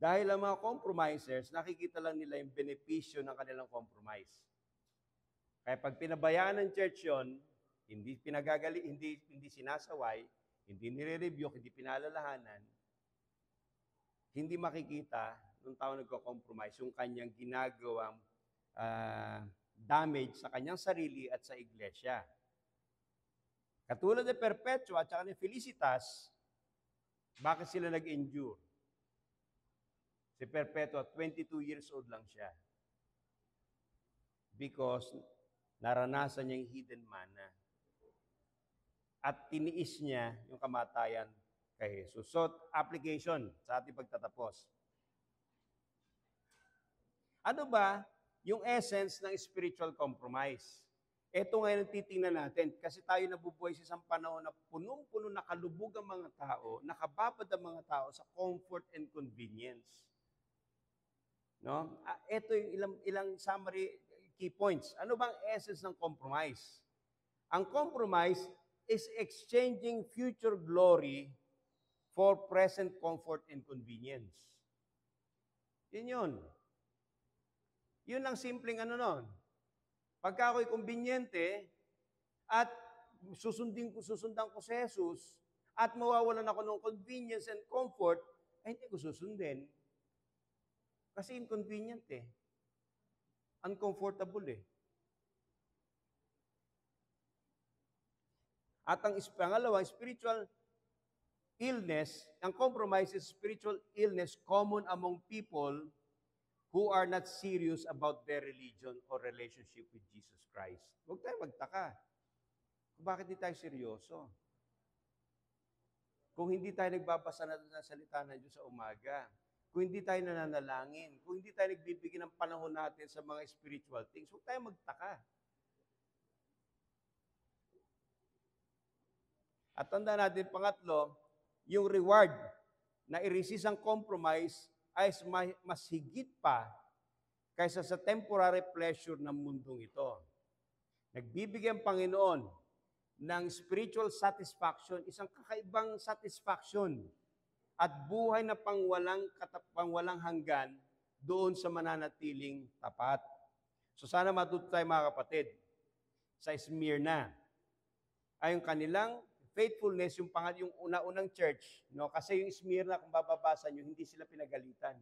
Dahil ang mga compromisers, nakikita lang nila yung benepisyo ng kanilang compromise. Kaya pag pinabayaan ng church yon, hindi sinasaway, hindi nire-review, hindi pinalalahanan, hindi makikita ng tao nagko-compromise yung kanyang ginagawang damage sa kanyang sarili at sa iglesia. Katulad ni Perpetua at saka ni Felicitas, bakit sila nag-endure? Si Perpetua, 22 years old lang siya. Because naranasan niya yung hidden manna. At tiniis niya yung kamatayan kay Jesus. So, application sa ating pagtatapos. Ano ba yung essence ng spiritual compromise? Ito ngayon ang titingnan natin kasi tayo nabubuhay sa isang panahon na punong-puno nakalubog ang mga tao, nakababad ang mga tao sa comfort and convenience. No? Ito yung ilang summary key points. Ano bang essence ng compromise? Ang compromise is exchanging future glory for present comfort and convenience. Yun. Yun ang simpleng nun. Pagka ako'y kumbinyente at susundan ko si Jesus at mawawalan ako ng convenience and comfort, ay hindi ko susundin. Kasi inconvenient uncomfortable At ang pangalawa, spiritual illness, ang compromise is spiritual illness common among people who are not serious about their religion or relationship with Jesus Christ. Huwag tayo magtaka. Bakit di tayo seryoso? Kung hindi tayo nagbabasa na salita ng Diyos sa umaga, kung hindi tayo nananalangin, kung hindi tayo nagbibigay ng panahon natin sa mga spiritual things, huwag tayo magtaka. At tanda natin, pangatlo, yung reward na i-resist ang compromise ay mas higit pa kaysa sa temporary pleasure ng mundong ito. Nagbibigay ang Panginoon ng spiritual satisfaction, isang kakaibang satisfaction at buhay na pangwalang hanggan doon sa mananatiling tapat. So sana matuto tayo mga kapatid, sa Smyrna ay yung kanilang faithfulness, yung una-unang church, no? Kasi yung Smyrna, kung bababasa nyo, hindi sila pinagalitan.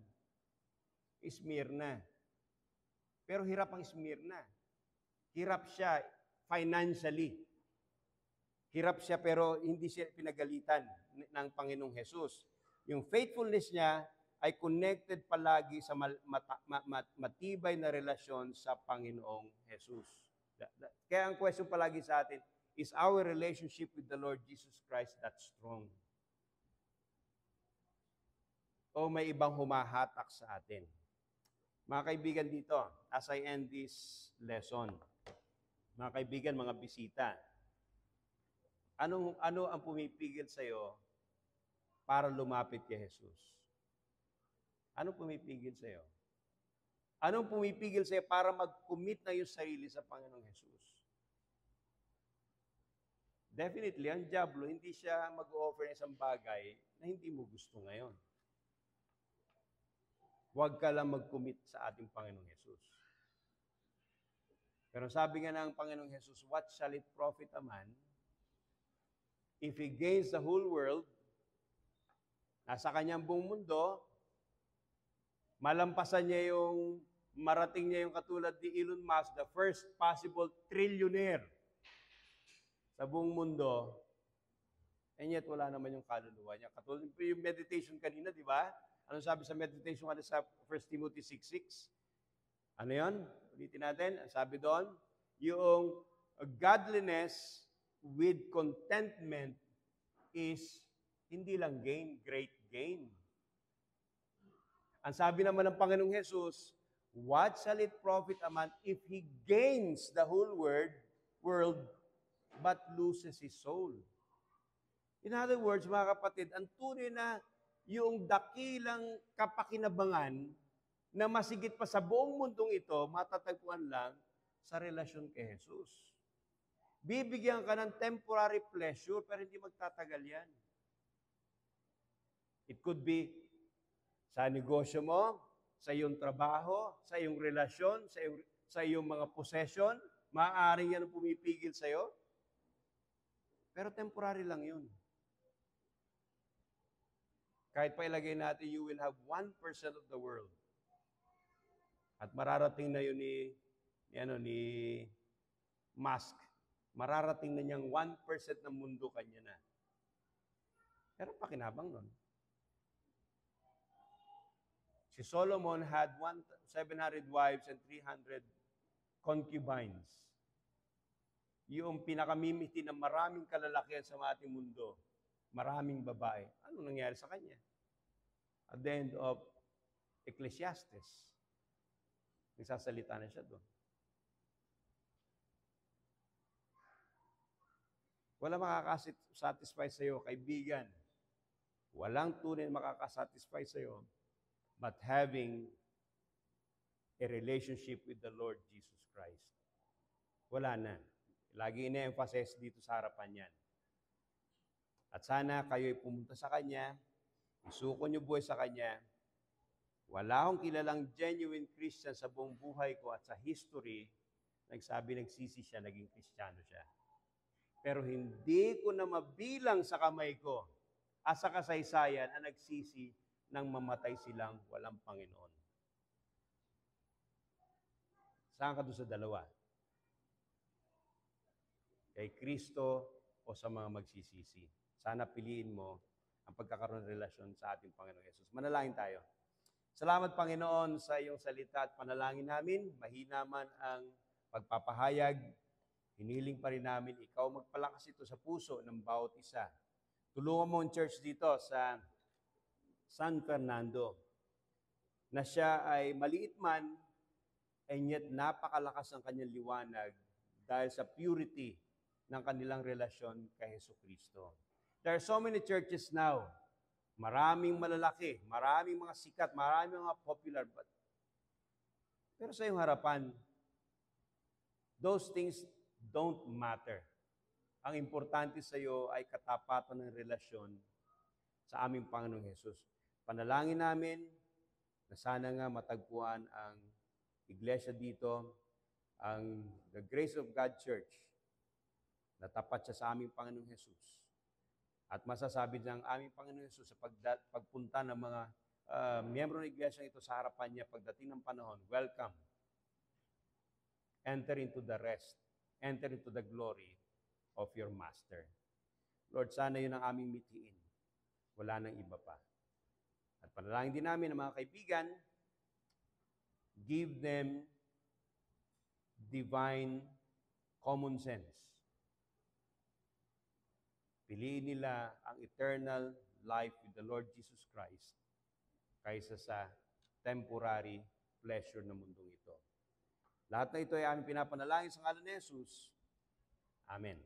Smyrna. Pero hirap ang Smyrna. Hirap siya financially. Hirap siya pero hindi siya pinagalitan ng Panginoong Jesus. Yung faithfulness niya ay connected palagi sa matibay na relasyon sa Panginoong Jesus. Kaya ang question palagi sa atin, is our relationship with the Lord Jesus Christ that strong? O may ibang humahatak sa atin? Mga kaibigan dito, as I end this lesson, mga kaibigan, mga bisita, ano ang pumipigil sa iyo para lumapit kay Jesus? Anong pumipigil sa iyo? Anong pumipigil sa iyo para mag-commit na yung sarili sa Panginoong Jesus? Definitely, ang diablo, hindi siya mag-offer ng isang bagay na hindi mo gusto ngayon. Huwag ka lang mag-commit sa ating Panginoong Jesus. Pero sabi nga ng Panginoong Jesus, what shall it profit a man if he gains the whole world, nasa kanyang buong mundo, malampasan niya yung, marating niya yung katulad ni Elon Musk, the first possible trillionaire sa buong mundo, and yet wala naman yung kaluluwa niya. Katulad yung meditation kanina, di ba? Ano sabi sa meditation kanina sa 1 Timothy 6:6? Ano yun? Ulitin natin. Sabi doon, yung godliness with contentment is hindi lang gain, great gain. Ang sabi naman ng Panginoong Jesus, what shall it profit a man if he gains the whole world but loses his soul? In other words, mga kapatid, ang tunay na yung dakilang kapakinabangan na masigit pa sa buong mundong ito, matatagpuan lang sa relasyon kay Jesus. Bibigyan ka ng temporary pleasure, pero hindi magtatagal yan. It could be sa negosyo mo, sa iyong trabaho, sa iyong relasyon, sa iyong mga possession, maaaring yan ang pumipigil sa iyo. Pero temporary lang yun. Kahit pa ilagay natin, you will have 1% of the world. At mararating na yun ni Musk. Mararating na niyang 1% ng mundo kanya na. Pero pakinabang nun. Si Solomon had 700 wives and 300 concubines. Yung pinakamimiti ng maraming kalalakihan sa ating mundo, maraming babae. Ano nangyari sa kanya? At the end of Ecclesiastes, nagsasalita na siya doon. Wala makakasatisfy sa iyo, kaibigan. Walang tunay na makakasatisfy sa iyo but having a relationship with the Lord Jesus Christ. Wala na. Lagi ina-emphasize dito sa harapan yan. At sana kayo'y pumunta sa Kanya, isuko niyo buhay sa Kanya. Wala akong kilalang genuine Christian sa buong buhay ko at sa history, nagsisi siya, naging Kristiyano siya. Pero hindi ko na mabilang sa kamay ko at sa kasaysayan ang nagsisi nang mamatay silang walang Panginoon. Saan ka doon sa dalawa? Kay Kristo o sa mga magsisisi? Sana piliin mo ang pagkakaroon ng relasyon sa ating Panginoong Yesus. Manalangin tayo. Salamat, Panginoon, sa iyong salita at panalangin namin. Mahina man ang pagpapahayag. Hiniling pa rin namin, ikaw magpalakas ito sa puso ng bawat isa. Tulungan mo ang church dito sa San Fernando, na siya ay maliit man, and yet napakalakas ang kanyang liwanag dahil sa purity ng kanilang relasyon kay Jesucristo. There are so many churches now. Maraming malalaki, maraming mga sikat, maraming mga popular. Pero sa iyong harapan, those things don't matter. Ang importante sa iyo ay katapatan ng relasyon sa aming Panginoong Hesus. Panalangin namin na sana nga matagpuan ang iglesia dito, ang The Grace of God Church, na tapat siya sa aming Panginoong Hesus. At masasabi ng aming Panginoong Hesus sa pagpunta ng mga miyembro ng iglesia ito sa harapan niya pagdating ng panahon, welcome. Enter into the rest. Enter into the glory of your Master. Lord, sana yun ang aming mitiin. Wala nang iba pa. At panalangin din namin ang mga kaibigan, give them divine common sense Piliin nila ang eternal life with the Lord Jesus Christ kaysa sa temporary pleasure ng mundong ito. Lahat na ito ay aming pinapanalangin sa ngalan ni Jesus. Amen.